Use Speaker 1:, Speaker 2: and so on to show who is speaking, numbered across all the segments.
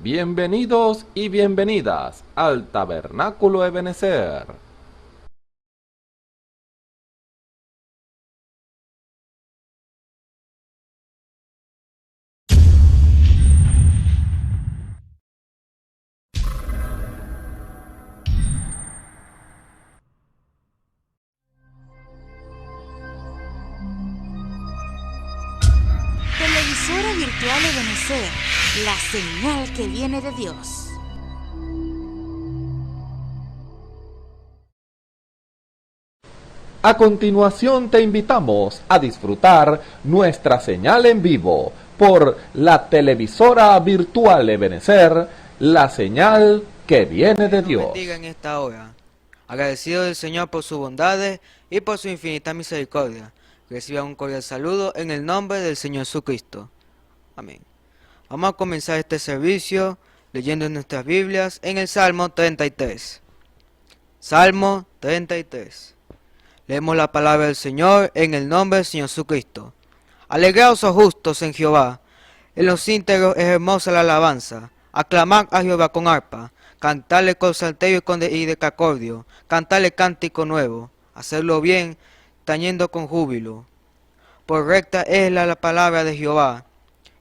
Speaker 1: Bienvenidos y bienvenidas al Tabernáculo Ebenezer.
Speaker 2: Televisora virtual Ebenezer, la señal que viene de Dios.
Speaker 1: A continuación te invitamos a disfrutar nuestra señal en vivo por la televisora virtual Ebenezer, la señal que viene de Dios.
Speaker 3: Bendiga en esta hora. Agradecido del Señor por sus bondades y por su infinita misericordia. Reciban un cordial saludo en el nombre del Señor Jesucristo. Amén. Vamos a comenzar este servicio leyendo en nuestras Biblias en el Salmo 33. Salmo 33. Leemos la palabra del Señor en el nombre del Señor Jesucristo. Alegraos, oh justos, en Jehová. En los íntegros es hermosa la alabanza. Aclamad a Jehová con arpa. Cantarle con salterio y decacordio. Cantarle cántico nuevo. Hacerlo bien, tañendo con júbilo. Por recta es la palabra de Jehová,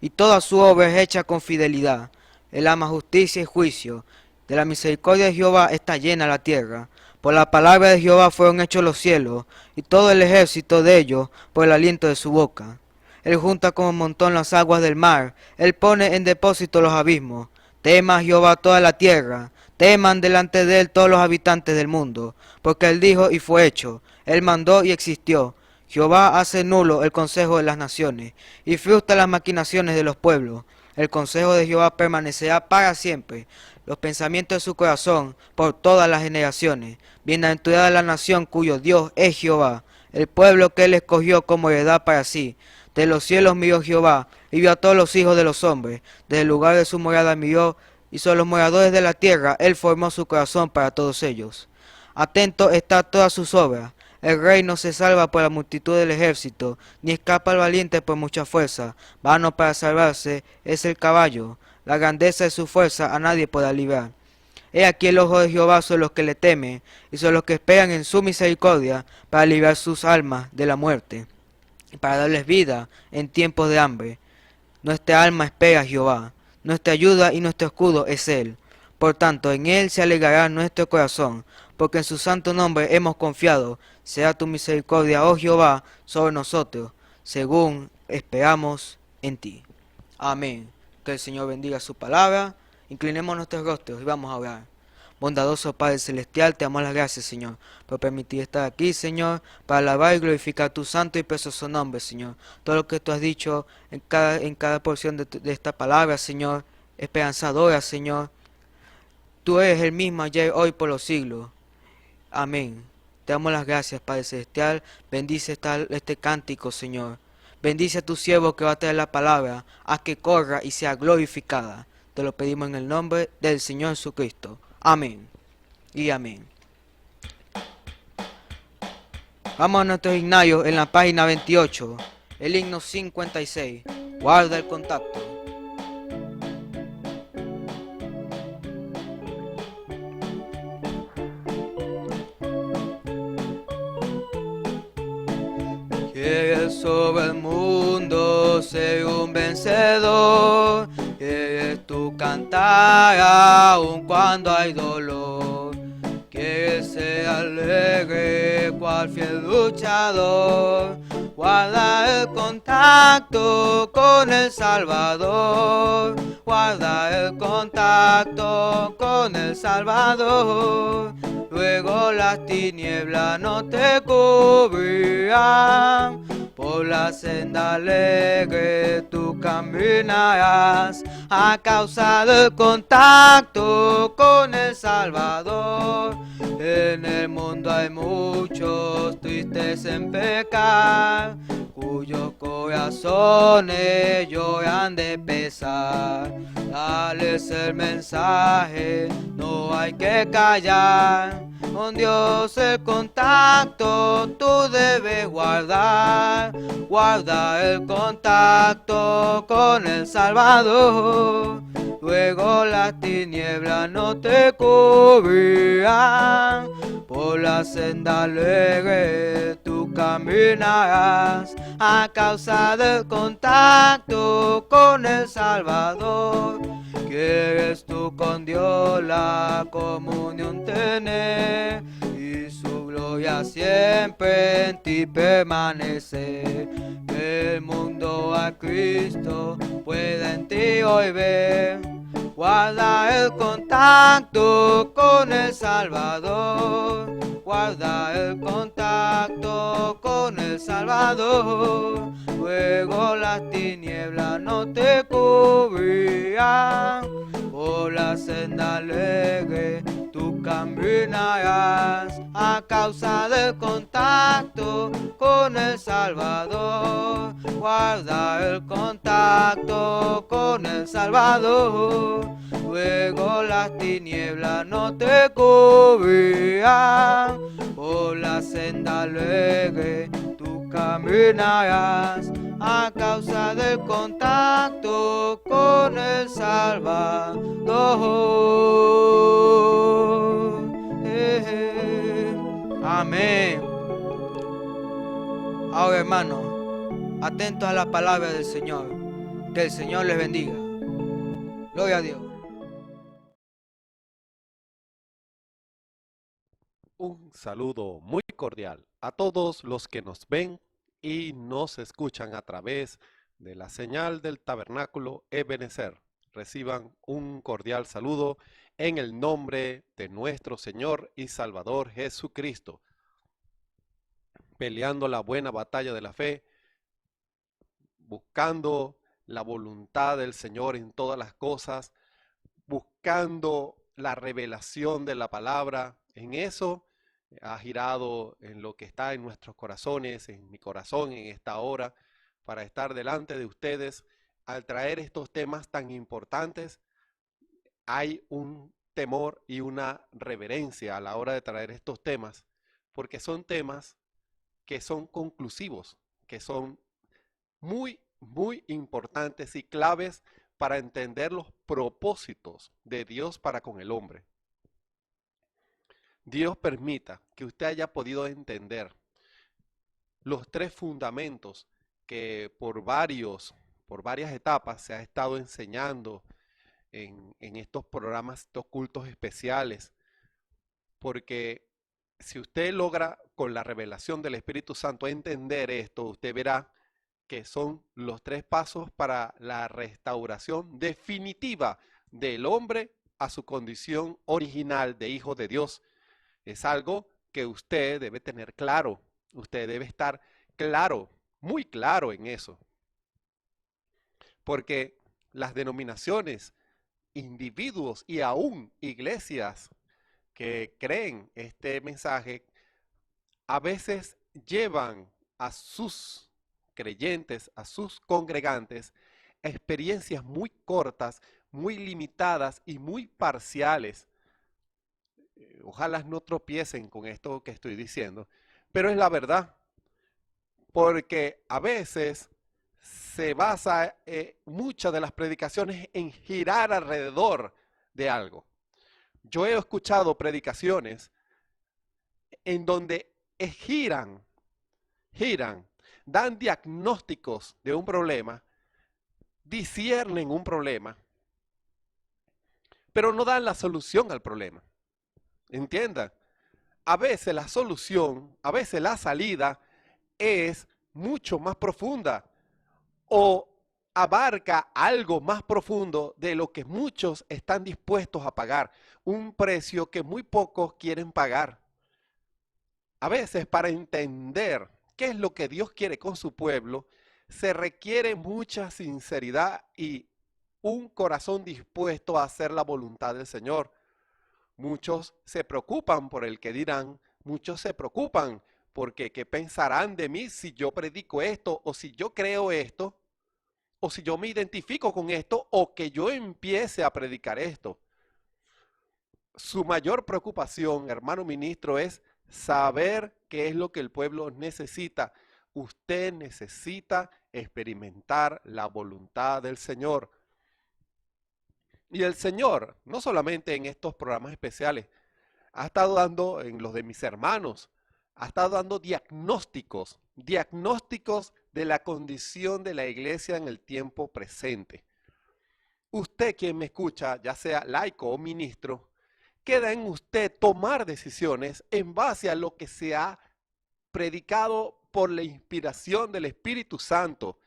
Speaker 3: y toda su obra es hecha con fidelidad. Él ama justicia y juicio. De la misericordia de Jehová está llena la tierra. Por la palabra de Jehová fueron hechos los cielos, y todo el ejército de ellos por el aliento de su boca. Él junta como montón las aguas del mar, él pone en depósito los abismos. Tema a Jehová toda la tierra, teman delante de él todos los habitantes del mundo, porque él dijo y fue hecho, él mandó y existió. Jehová hace nulo el consejo de las naciones, y frustra las maquinaciones de los pueblos. El consejo de Jehová permanecerá para siempre, los pensamientos de su corazón por todas las generaciones. Bienaventurada la nación cuyo Dios es Jehová, el pueblo que él escogió como heredad para sí. De los cielos miró Jehová, y vio a todos los hijos de los hombres. Desde el lugar de su morada miró, y sobre los moradores de la tierra él formó su corazón para todos ellos. Atento está todas sus obras. El rey no se salva por la multitud del ejército, ni escapa el valiente por mucha fuerza. Vano para salvarse es el caballo, la grandeza de su fuerza a nadie podrá librar. He aquí el ojo de Jehová sobre los que le temen, y sobre los que esperan en su misericordia, para librar sus almas de la muerte, y para darles vida en tiempos de hambre. Nuestra alma espera a Jehová, nuestra ayuda y nuestro escudo es Él. Por tanto, en Él se alegrará nuestro corazón, porque en su santo nombre hemos confiado. Sea tu misericordia, oh Jehová, sobre nosotros, según esperamos en ti. Amén. Que el Señor bendiga su palabra. Inclinemos nuestros rostros y vamos a orar. Bondadoso Padre Celestial, te damos las gracias, Señor, por permitir estar aquí, Señor, para alabar y glorificar tu santo y precioso nombre, Señor. Todo lo que tú has dicho en cada porción de esta palabra, Señor, esperanzadora, Señor. Tú eres el mismo ayer, hoy, por los siglos. Amén. Te damos las gracias, Padre Celestial. Bendice este cántico, Señor. Bendice a tu siervo que va a traer la palabra, haz que corra y sea glorificada. Te lo pedimos en el nombre del Señor Jesucristo. Amén y amén. Vamos a nuestros himnarios en la página 28, el himno 56. Guarda el contacto. Quieres sobre el mundo ser un vencedor, quieres tú cantar aun cuando hay dolor, quieres ser alegre cual fiel luchador, guarda el contacto con el Salvador, guarda el contacto con el Salvador. Luego las tinieblas no te cubrirán, por la senda alegre tú caminarás, a causa del contacto con el Salvador. En el mundo hay muchos tristes en pecar, cuyos corazones lloran de pesar. Dales el mensaje, no hay que callar. Con Dios el contacto tú debes guardar. Guarda el contacto con el Salvador. Luego las tinieblas no te cubrirán, por la senda alegre tú caminarás, a causa del contacto con el Salvador. Quieres tú con Dios la comunión tener, y su gloria siempre en ti permanece. Que el mundo a Cristo pueda en ti hoy ver. Guarda el contacto con el Salvador. Guarda el contacto con el Salvador. Luego las tinieblas no te cubrirán, por la senda alegre tú caminarás, a causa del contacto con el Salvador. Guarda el contacto con el Salvador. Luego las tinieblas no te cubrirán, por la senda alegre tú caminarás, a causa del contacto con el Salvador. Amén. Ahora, hermano, atentos a la palabra del Señor. Que el Señor les bendiga. Gloria a Dios.
Speaker 4: Un saludo muy cordial a todos los que nos ven y nos escuchan a través de la señal del Tabernáculo Ebenezer. Reciban un cordial saludo en el nombre de nuestro Señor y Salvador Jesucristo. Peleando la buena batalla de la fe, buscando la voluntad del Señor en todas las cosas, buscando la revelación de la palabra. En eso ha girado en lo que está en nuestros corazones, en mi corazón en esta hora, para estar delante de ustedes. Al traer estos temas tan importantes, hay un temor y una reverencia a la hora de traer estos temas, porque son temas que son conclusivos, que son muy, muy importantes y claves para entender los propósitos de Dios para con el hombre. Dios permita que usted haya podido entender los tres fundamentos que por varias etapas se ha estado enseñando en estos programas, estos cultos especiales, porque si usted logra con la revelación del Espíritu Santo entender esto, usted verá que son los tres pasos para la restauración definitiva del hombre a su condición original de hijo de Dios. Es algo que usted debe tener claro, usted debe estar claro, muy claro en eso. Porque las denominaciones, individuos y aún iglesias que creen este mensaje, a veces llevan a sus creyentes, a sus congregantes, experiencias muy cortas, muy limitadas y muy parciales. Ojalá no tropiecen con esto que estoy diciendo, pero es la verdad, porque a veces se basa muchas de las predicaciones en girar alrededor de algo. Yo he escuchado predicaciones en donde giran, dan diagnósticos de un problema, disciernen un problema, pero no dan la solución al problema. Entiendan, a veces la solución, a veces la salida es mucho más profunda o abarca algo más profundo de lo que muchos están dispuestos a pagar, un precio que muy pocos quieren pagar. A veces para entender qué es lo que Dios quiere con su pueblo, se requiere mucha sinceridad y un corazón dispuesto a hacer la voluntad del Señor. Muchos se preocupan por el que dirán, muchos se preocupan porque qué pensarán de mí si yo predico esto, o si yo creo esto, o si yo me identifico con esto, o que yo empiece a predicar esto. Su mayor preocupación, hermano ministro, es saber qué es lo que el pueblo necesita. Usted necesita experimentar la voluntad del Señor. Y el Señor, no solamente en estos programas especiales, ha estado dando en los de mis hermanos, ha estado dando diagnósticos de la condición de la iglesia en el tiempo presente. Usted quien me escucha, ya sea laico o ministro, queda en usted tomar decisiones en base a lo que se ha predicado por la inspiración del Espíritu Santo.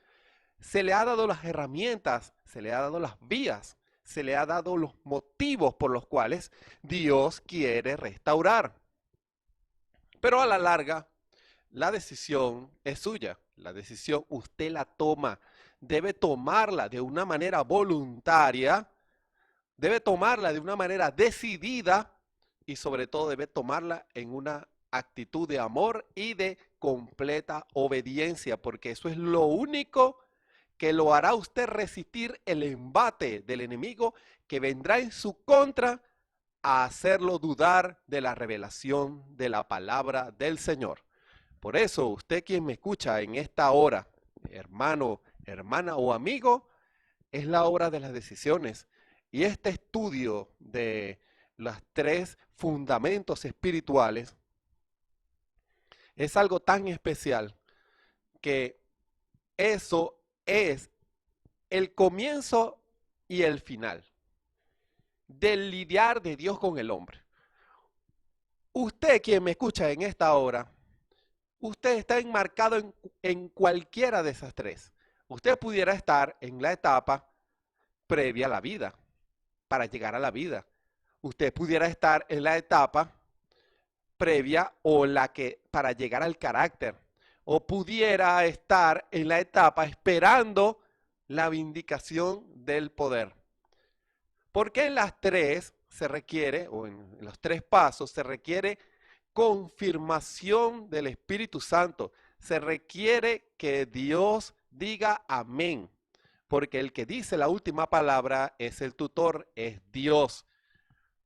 Speaker 4: Se le ha dado las herramientas, se le ha dado las vías, se le ha dado los motivos por los cuales Dios quiere restaurar. Pero a la larga, la decisión es suya. La decisión usted la toma. Debe tomarla de una manera voluntaria, debe tomarla de una manera decidida y sobre todo debe tomarla en una actitud de amor y de completa obediencia, porque eso es lo único que lo hará usted resistir el embate del enemigo que vendrá en su contra a hacerlo dudar de la revelación de la palabra del Señor. Por eso, usted quien me escucha en esta hora, hermano, hermana o amigo, es la hora de las decisiones. Y este estudio de los 3 fundamentos espirituales es algo tan especial que eso es el comienzo y el final del lidiar de Dios con el hombre. Usted quien me escucha en esta hora, usted está enmarcado en cualquiera de esas 3. Usted pudiera estar en la etapa previa a la vida, para llegar a la vida. Usted pudiera estar en la etapa previa o la que para llegar al carácter. O pudiera estar en la etapa esperando la vindicación del poder. Porque en las 3 se requiere, o en los 3 pasos, se requiere confirmación del Espíritu Santo. Se requiere que Dios diga amén. Porque el que dice la última palabra es el tutor, es Dios.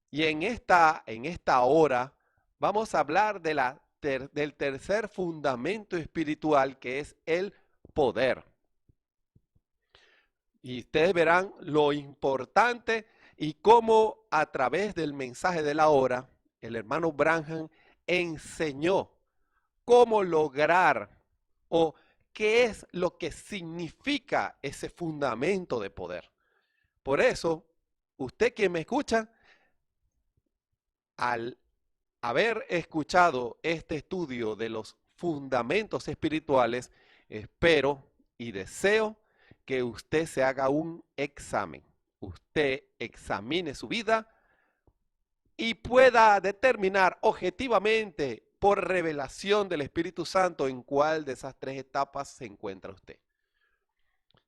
Speaker 4: Y en esta hora vamos a hablar de del tercer fundamento espiritual, que es el poder. Y ustedes verán lo importante y cómo a través del mensaje de la hora, el hermano Branham enseñó cómo lograr o qué es lo que significa ese fundamento de poder. Por eso, usted quien me escucha, al haber escuchado este estudio de los fundamentos espirituales, espero y deseo que usted se haga un examen. Usted examine su vida y pueda determinar objetivamente por revelación del Espíritu Santo en cuál de esas 3 etapas se encuentra usted.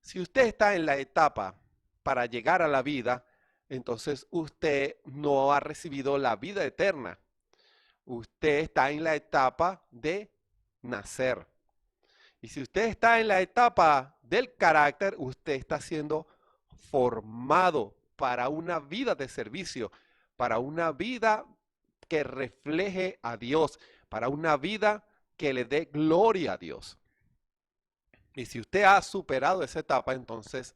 Speaker 4: Si usted está en la etapa para llegar a la vida, entonces usted no ha recibido la vida eterna. Usted está en la etapa de nacer. Y si usted está en la etapa del carácter, usted está siendo formado para una vida de servicio, para una vida que refleje a Dios, para una vida que le dé gloria a Dios. Y si usted ha superado esa etapa, entonces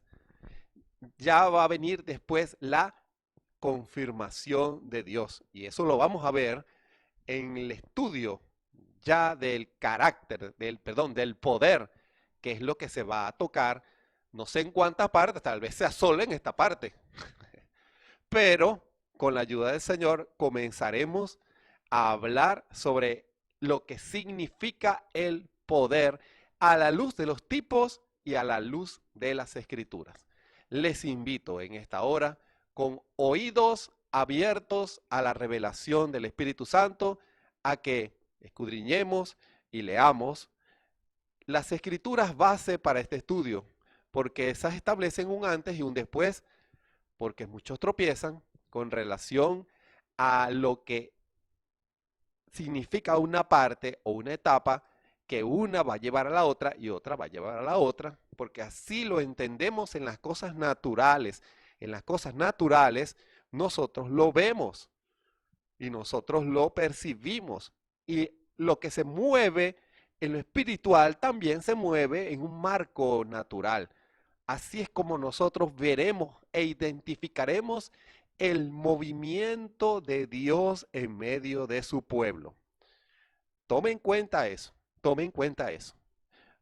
Speaker 4: ya va a venir después la confirmación de Dios. Y eso lo vamos a ver en el estudio ya del carácter, del poder, que es lo que se va a tocar, no sé en cuántas partes, tal vez sea solo en esta parte, pero con la ayuda del Señor comenzaremos a hablar sobre lo que significa el poder a la luz de los tipos y a la luz de las Escrituras. Les invito en esta hora con oídos abiertos a la revelación del Espíritu Santo, a que escudriñemos y leamos las Escrituras base para este estudio, porque esas establecen un antes y un después, porque muchos tropiezan con relación a lo que significa una parte o una etapa, que una va a llevar a la otra y otra va a llevar a la otra, porque así lo entendemos en las cosas naturales. En las cosas naturales nosotros lo vemos y nosotros lo percibimos, y lo que se mueve en lo espiritual también se mueve en un marco natural. así es como nosotros veremos e identificaremos el movimiento de Dios en medio de su pueblo. Tome en cuenta eso, tome en cuenta eso.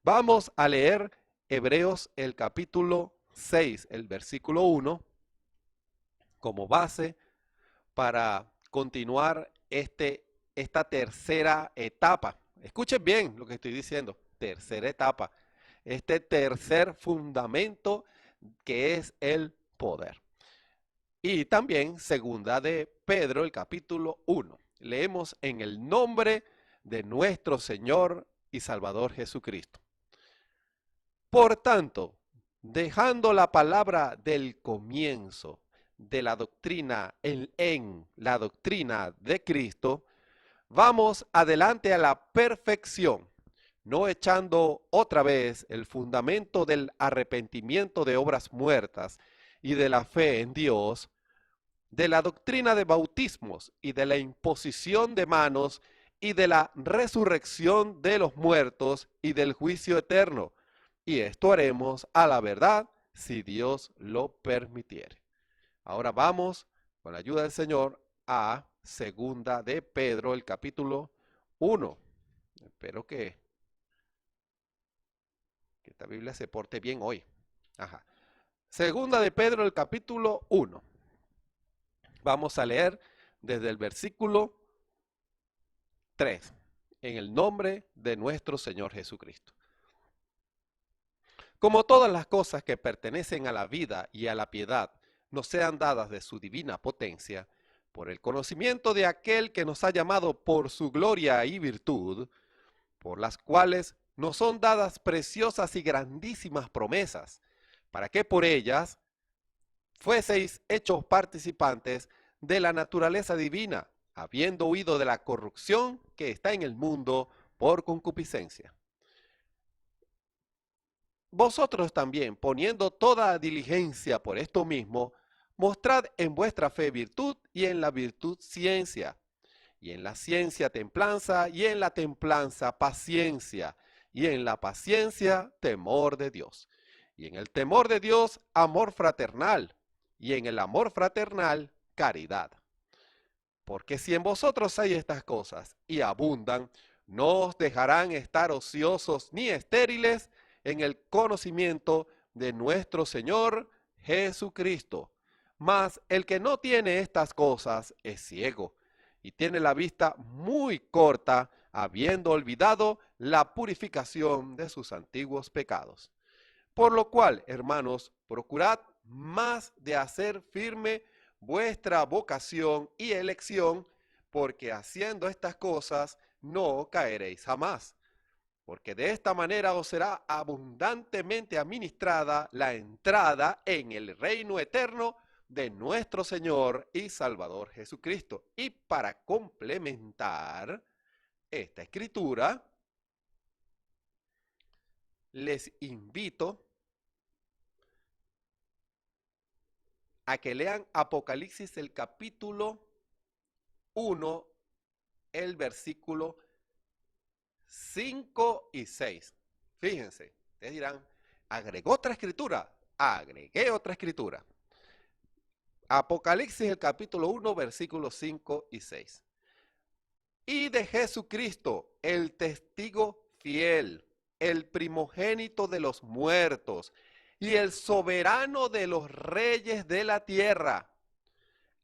Speaker 4: Vamos a leer Hebreos el capítulo 6, el versículo 1, como base para continuar esta tercera etapa. Escuchen bien lo que estoy diciendo, tercera etapa. Este tercer fundamento que es el poder. Y también segunda de Pedro, el capítulo 1. Leemos en el nombre de nuestro Señor y Salvador Jesucristo. Por tanto, dejando la palabra del comienzo de la doctrina en la doctrina de Cristo, vamos adelante a la perfección, no echando otra vez el fundamento del arrepentimiento de obras muertas y de la fe en Dios, de la doctrina de bautismos y de la imposición de manos y de la resurrección de los muertos y del juicio eterno. Y esto haremos a la verdad si Dios lo permitiere. Ahora vamos, con la ayuda del Señor, a segunda de Pedro, el capítulo 1. Espero que esta Biblia se porte bien hoy. Ajá. Segunda de Pedro, el capítulo 1. Vamos a leer desde el versículo 3, en el nombre de nuestro Señor Jesucristo. Como todas las cosas que pertenecen a la vida y a la piedad nos sean dadas de su divina potencia, por el conocimiento de aquel que nos ha llamado por su gloria y virtud, por las cuales nos son dadas preciosas y grandísimas promesas, para que por ellas fueseis hechos participantes de la naturaleza divina, habiendo huido de la corrupción que está en el mundo por concupiscencia. Vosotros también, poniendo toda diligencia por esto mismo, mostrad en vuestra fe virtud, y en la virtud ciencia, y en la ciencia templanza, y en la templanza paciencia, y en la paciencia temor de Dios, y en el temor de Dios amor fraternal, y en el amor fraternal caridad. Porque si en vosotros hay estas cosas y abundan, no os dejarán estar ociosos ni estériles en el conocimiento de nuestro Señor Jesucristo. Mas el que no tiene estas cosas es ciego y tiene la vista muy corta, habiendo olvidado la purificación de sus antiguos pecados. Por lo cual, hermanos, procurad más de hacer firme vuestra vocación y elección, porque haciendo estas cosas no caeréis jamás. Porque de esta manera os será abundantemente administrada la entrada en el reino eterno de nuestro Señor y Salvador Jesucristo. Y para complementar esta escritura, les invito a que lean Apocalipsis el capítulo 1, el versículo 5 y 6. Fíjense, ustedes dirán, ¿agregó otra escritura? Agregué otra escritura. Apocalipsis el capítulo 1, versículos 5 y 6. Y de Jesucristo, el testigo fiel, el primogénito de los muertos y el soberano de los reyes de la tierra,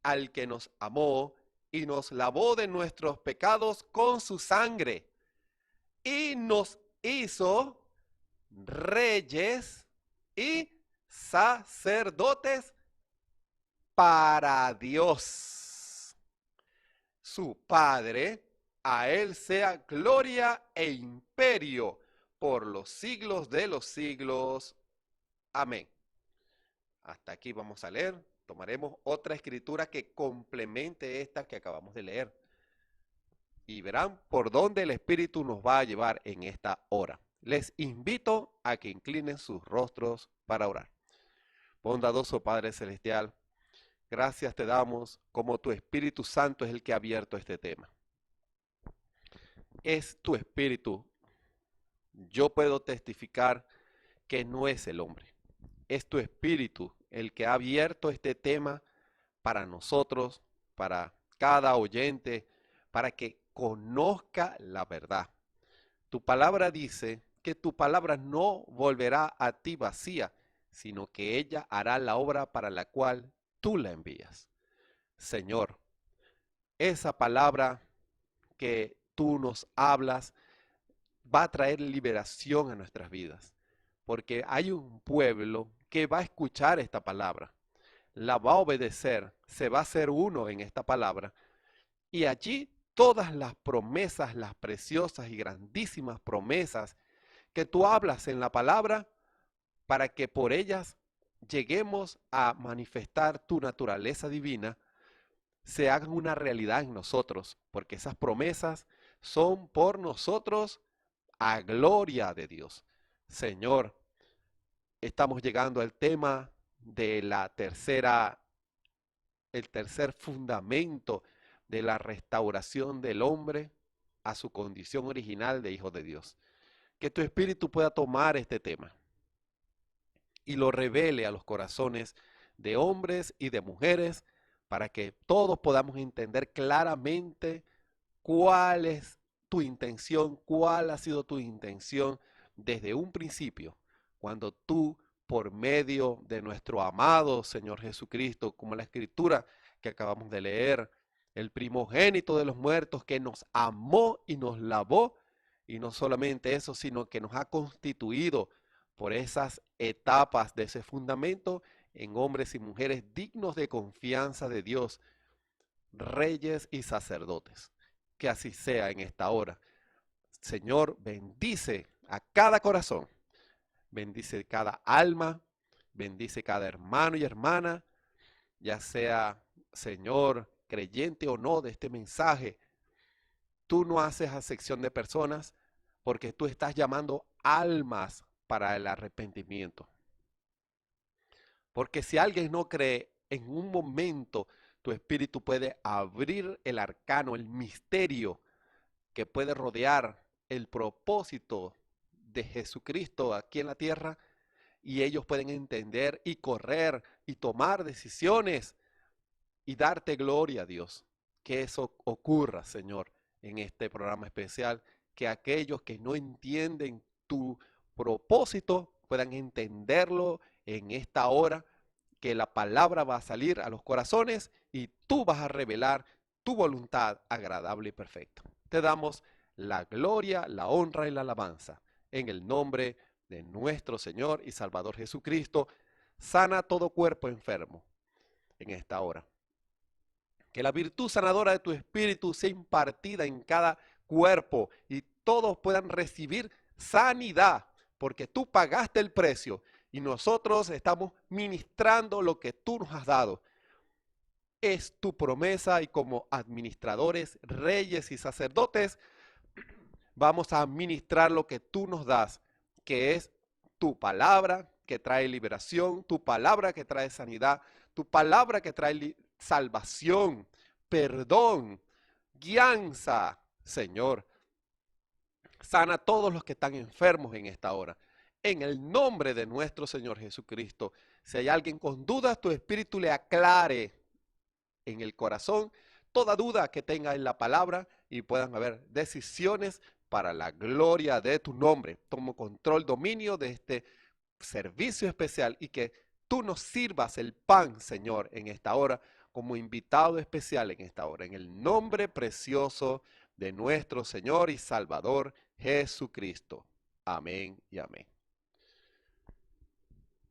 Speaker 4: al que nos amó y nos lavó de nuestros pecados con su sangre y nos hizo reyes y sacerdotes para Dios, su Padre. A él sea gloria e imperio por los siglos de los siglos. Amén. Hasta aquí vamos a leer. Tomaremos otra escritura que complemente esta que acabamos de leer. Y verán por dónde el Espíritu nos va a llevar en esta hora. Les invito a que inclinen sus rostros para orar. Bondadoso Padre Celestial, gracias te damos como tu Espíritu Santo es el que ha abierto este tema. Es tu Espíritu. Yo puedo testificar que no es el hombre. es tu espíritu el que ha abierto este tema para nosotros, para cada oyente, para que conozca la verdad. Tu palabra dice que tu palabra no volverá a ti vacía, sino que ella hará la obra para la cual tú la envías. Señor, esa palabra que tú nos hablas va a traer liberación a nuestras vidas, porque hay un pueblo que va a escuchar esta palabra, la va a obedecer, se va a hacer uno en esta palabra, y allí todas las promesas, las preciosas y grandísimas promesas que tú hablas en la palabra, para que por ellas lleguemos a manifestar tu naturaleza divina, se hagan una realidad en nosotros, porque esas promesas son por nosotros a gloria de Dios. Señor, estamos llegando al tema de el tercer fundamento de la restauración del hombre a su condición original de hijo de Dios. Que tu espíritu pueda tomar este tema y lo revele a los corazones de hombres y de mujeres, para que todos podamos entender claramente cuál es tu intención, cuál ha sido tu intención desde un principio, cuando tú, por medio de nuestro amado Señor Jesucristo, como la escritura que acabamos de leer, el primogénito de los muertos, que nos amó y nos lavó, y no solamente eso, sino que nos ha constituido por esas etapas de ese fundamento en hombres y mujeres dignos de confianza de Dios, reyes y sacerdotes. Que así sea en esta hora. Señor, bendice a cada corazón, bendice cada alma, bendice cada hermano y hermana, ya sea, Señor, creyente o no de este mensaje. Tú no haces acepción de personas, porque tú estás llamando almas para el arrepentimiento. Porque si alguien no cree, en un momento tu espíritu puede abrir el arcano, el misterio que puede rodear el propósito de Jesucristo aquí en la tierra, y ellos pueden entender y correr y tomar decisiones y darte gloria a Dios. Que eso ocurra, Señor, en este programa especial, que aquellos que no entienden tu propósito puedan entenderlo en esta hora, que la palabra va a salir a los corazones y tú vas a revelar tu voluntad agradable y perfecta. Te damos la gloria, la honra y la alabanza en el nombre de nuestro Señor y Salvador Jesucristo. Sana todo cuerpo enfermo en esta hora. Que la virtud sanadora de tu espíritu sea impartida en cada cuerpo y todos puedan recibir sanidad, porque tú pagaste el precio y nosotros estamos ministrando lo que tú nos has dado. Es tu promesa, y como administradores, reyes y sacerdotes, vamos a administrar lo que tú nos das, que es tu palabra que trae liberación, tu palabra que trae sanidad, tu palabra que trae salvación, perdón, guianza. Señor, sana a todos los que están enfermos en esta hora. En el nombre de nuestro Señor Jesucristo, si hay alguien con dudas, tu espíritu le aclare en el corazón toda duda que tenga en la palabra, y puedan haber decisiones para la gloria de tu nombre. Tomo control, dominio de este servicio especial, y que tú nos sirvas el pan, Señor, en esta hora, como invitado especial en esta hora, en el nombre precioso de nuestro Señor y Salvador Jesucristo. Amén y amén.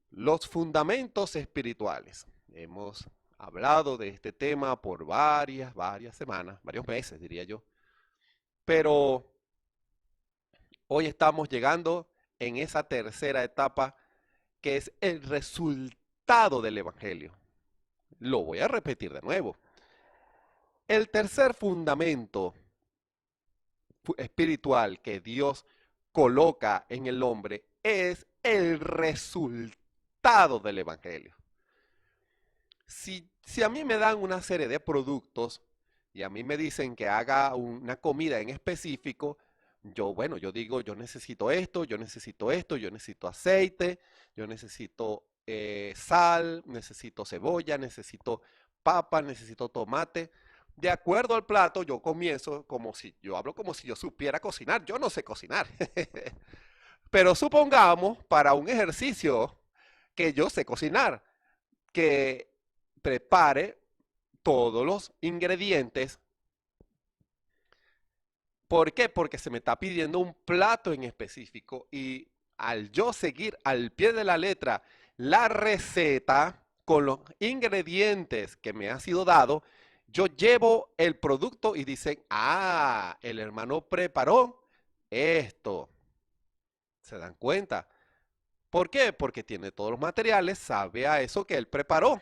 Speaker 4: Los fundamentos espirituales. Hemos hablado de este tema por varias semanas, varios meses diría yo. Pero hoy estamos llegando en esa tercera etapa, que es el resultado del Evangelio. Lo voy a repetir de nuevo. El tercer fundamento espiritual que Dios coloca en el hombre es el resultado del Evangelio. Si a mí me dan una serie de productos y a mí me dicen que haga una comida en específico, yo digo, yo necesito esto, yo necesito aceite, yo necesito sal, necesito cebolla, necesito papa, necesito tomate. De acuerdo al plato, yo comienzo yo hablo como si yo supiera cocinar. Yo no sé cocinar. Pero supongamos, para un ejercicio que yo sé cocinar, que prepare todos los ingredientes. ¿Por qué? Porque se me está pidiendo un plato en específico y al yo seguir al pie de la letra la receta con los ingredientes que me ha sido dado, yo llevo el producto y dicen, ah, el hermano preparó esto. ¿Se dan cuenta? ¿Por qué? Porque tiene todos los materiales, sabe a eso que él preparó.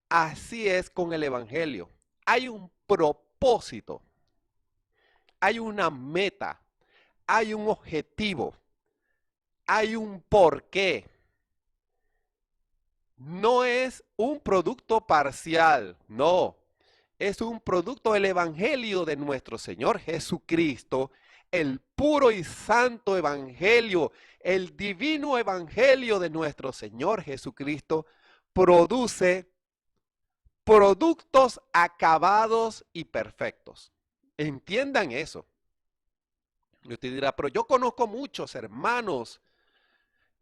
Speaker 4: Así es con el evangelio. Hay un propósito, hay una meta, hay un objetivo, hay un porqué. No es un producto parcial, no. Es un producto del evangelio de nuestro Señor Jesucristo, el puro y santo evangelio, el divino evangelio de nuestro Señor Jesucristo produce productos acabados y perfectos. Entiendan eso. Y usted dirá, pero yo conozco muchos hermanos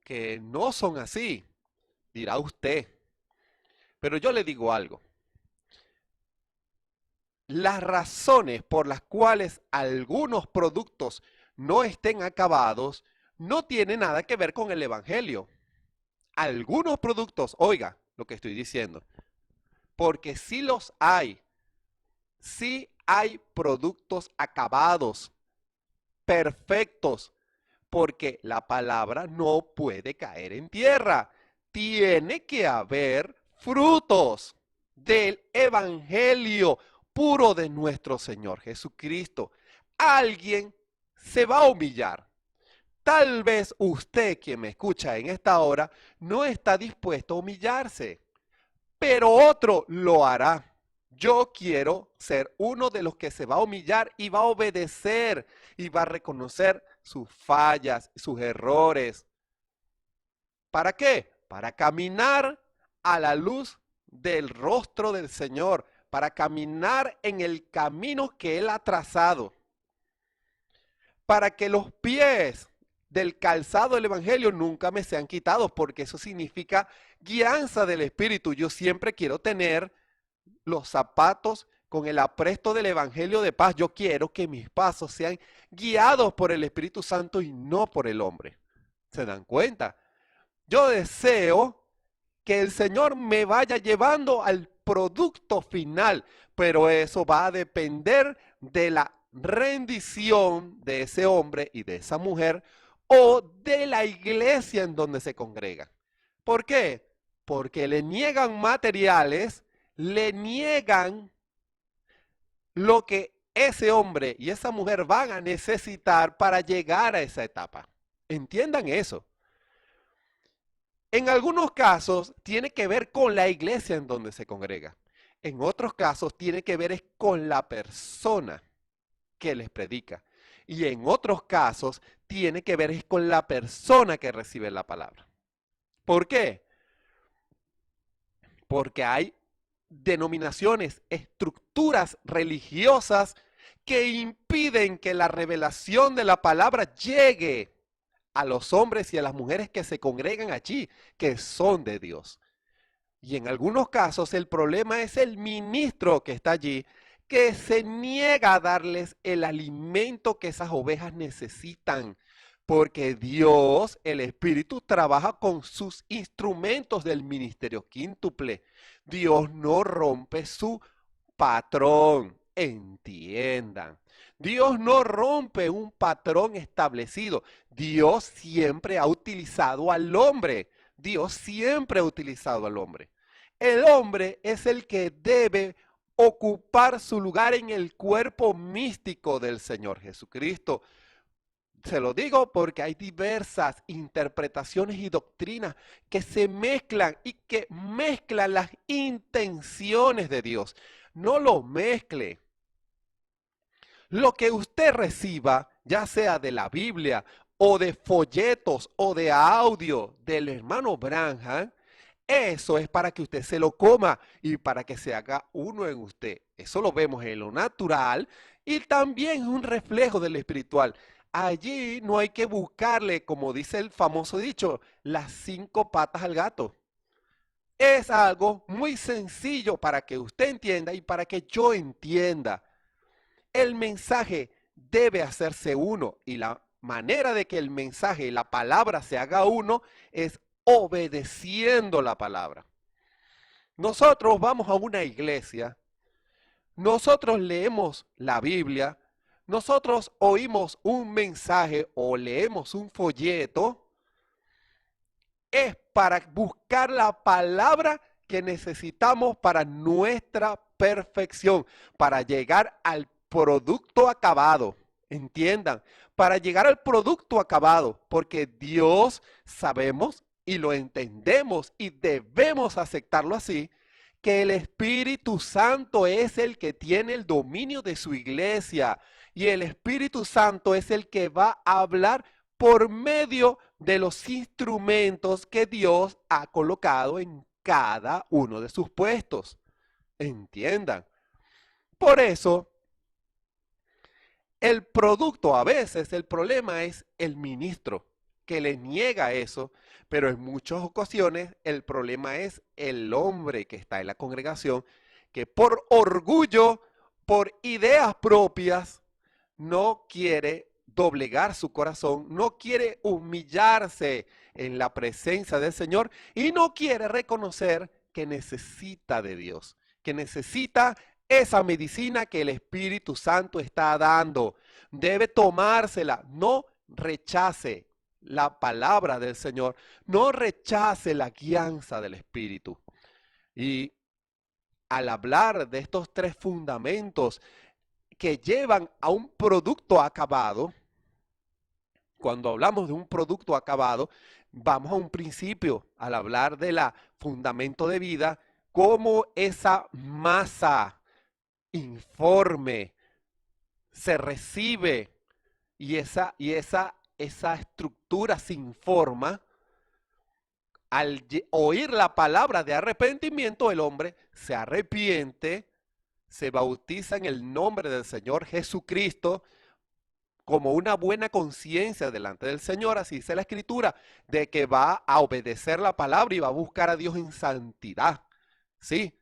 Speaker 4: que no son así. Dirá usted. Pero yo le digo algo. Las razones por las cuales algunos productos no estén acabados no tienen nada que ver con el evangelio. Algunos productos, oiga lo que estoy diciendo, porque sí los hay. Sí hay productos acabados, perfectos, porque la palabra no puede caer en tierra. Tiene que haber frutos del evangelio puro de nuestro Señor Jesucristo. Alguien se va a humillar. Tal vez usted, quien me escucha en esta hora, no está dispuesto a humillarse, pero otro lo hará. Yo quiero ser uno de los que se va a humillar y va a obedecer y va a reconocer sus fallas, sus errores. ¿Para qué? Para caminar a la luz del rostro del Señor, para caminar en el camino que Él ha trazado, para que los pies del calzado del Evangelio nunca me sean quitados, porque eso significa guianza del Espíritu. Yo siempre quiero tener los zapatos con el apresto del Evangelio de paz. Yo quiero que mis pasos sean guiados por el Espíritu Santo y no por el hombre. ¿Se dan cuenta? Yo deseo que el Señor me vaya llevando al producto final, pero eso va a depender de la rendición de ese hombre y de esa mujer o de la iglesia en donde se congrega. ¿Por qué? Porque le niegan materiales, le niegan lo que ese hombre y esa mujer van a necesitar para llegar a esa etapa. Entiendan eso. En algunos casos tiene que ver con la iglesia en donde se congrega. En otros casos tiene que ver con la persona que les predica. Y en otros casos tiene que ver con la persona que recibe la palabra. ¿Por qué? Porque hay denominaciones, estructuras religiosas que impiden que la revelación de la palabra llegue a los hombres y a las mujeres que se congregan allí, que son de Dios. Y en algunos casos el problema es el ministro que está allí, que se niega a darles el alimento que esas ovejas necesitan, porque Dios, el Espíritu, trabaja con sus instrumentos del ministerio quíntuple. Dios no rompe su patrón, entiendan. Dios no rompe un patrón establecido. Dios siempre ha utilizado al hombre. Dios siempre ha utilizado al hombre. El hombre es el que debe ocupar su lugar en el cuerpo místico del Señor Jesucristo. Se lo digo porque hay diversas interpretaciones y doctrinas que se mezclan y que mezclan las intenciones de Dios. No lo mezcle. Lo que usted reciba, ya sea de la Biblia o de folletos o de audio del hermano Branham, eso es para que usted se lo coma y para que se haga uno en usted. Eso lo vemos en lo natural y también un reflejo del espiritual. Allí no hay que buscarle, como dice el famoso dicho, las 5 patas al gato. Es algo muy sencillo para que usted entienda y para que yo entienda. El mensaje debe hacerse uno y la manera de que el mensaje y la palabra se haga uno es obedeciendo la palabra. Nosotros vamos a una iglesia, nosotros leemos la Biblia, nosotros oímos un mensaje o leemos un folleto, es para buscar la palabra que necesitamos para nuestra perfección, para llegar al producto acabado. Entiendan, para llegar al producto acabado, porque Dios sabemos y lo entendemos y debemos aceptarlo así, que el Espíritu Santo es el que tiene el dominio de su iglesia y el Espíritu Santo es el que va a hablar por medio de los instrumentos que Dios ha colocado en cada uno de sus puestos. Entiendan. Por eso, el producto, a veces el problema es el ministro que le niega eso, pero en muchas ocasiones el problema es el hombre que está en la congregación, que por orgullo, por ideas propias, no quiere doblegar su corazón, no quiere humillarse en la presencia del Señor y no quiere reconocer que necesita de Dios, que necesita esa medicina que el Espíritu Santo está dando. Debe tomársela, no rechace la palabra del Señor, no rechace la guianza del Espíritu. Y al hablar de estos 3 fundamentos que llevan a un producto acabado, cuando hablamos de un producto acabado, vamos a un principio, al hablar de la fundamento de vida, cómo esa masa informe se recibe y esa estructura se informa. Al oír la palabra de arrepentimiento, el hombre se arrepiente, se bautiza en el nombre del Señor Jesucristo como una buena conciencia delante del Señor, así dice la Escritura, de que va a obedecer la palabra y va a buscar a Dios en santidad. Sí,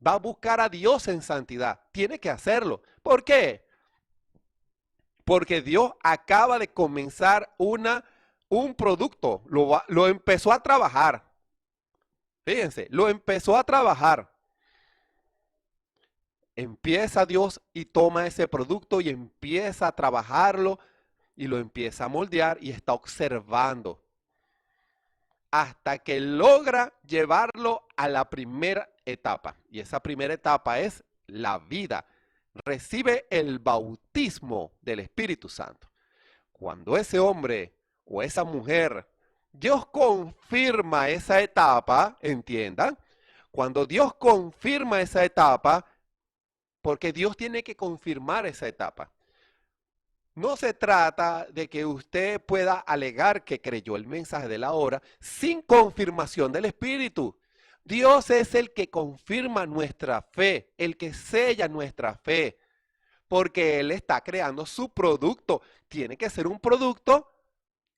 Speaker 4: va a buscar a Dios en santidad. Tiene que hacerlo. ¿Por qué? Porque Dios acaba de comenzar un producto, lo empezó a trabajar. Fíjense, lo empezó a trabajar. Empieza Dios y toma ese producto y empieza a trabajarlo y lo empieza a moldear y está observando hasta que logra llevarlo a la primera etapa. Y esa primera etapa es la vida. Recibe el bautismo del Espíritu Santo. Cuando ese hombre o esa mujer, Dios confirma esa etapa, entiendan, cuando Dios confirma esa etapa, porque Dios tiene que confirmar esa etapa. No se trata de que usted pueda alegar que creyó el mensaje de la hora sin confirmación del Espíritu. Dios es el que confirma nuestra fe, el que sella nuestra fe, porque Él está creando su producto. Tiene que ser un producto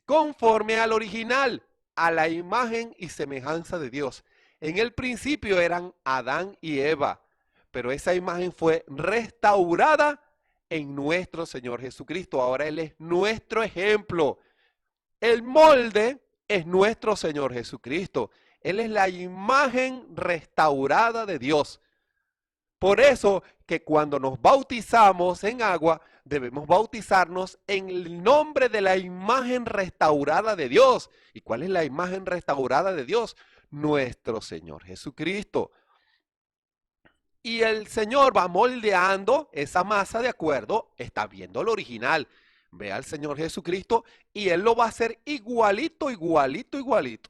Speaker 4: conforme al original, a la imagen y semejanza de Dios. En el principio eran Adán y Eva, pero esa imagen fue restaurada en nuestro Señor Jesucristo. Ahora Él es nuestro ejemplo. El molde es nuestro Señor Jesucristo. Él es la imagen restaurada de Dios. Por eso que cuando nos bautizamos en agua, debemos bautizarnos en el nombre de la imagen restaurada de Dios. ¿Y cuál es la imagen restaurada de Dios? Nuestro Señor Jesucristo. Y el Señor va moldeando esa masa de acuerdo, está viendo el original. Ve al Señor Jesucristo y Él lo va a hacer igualito, igualito, igualito.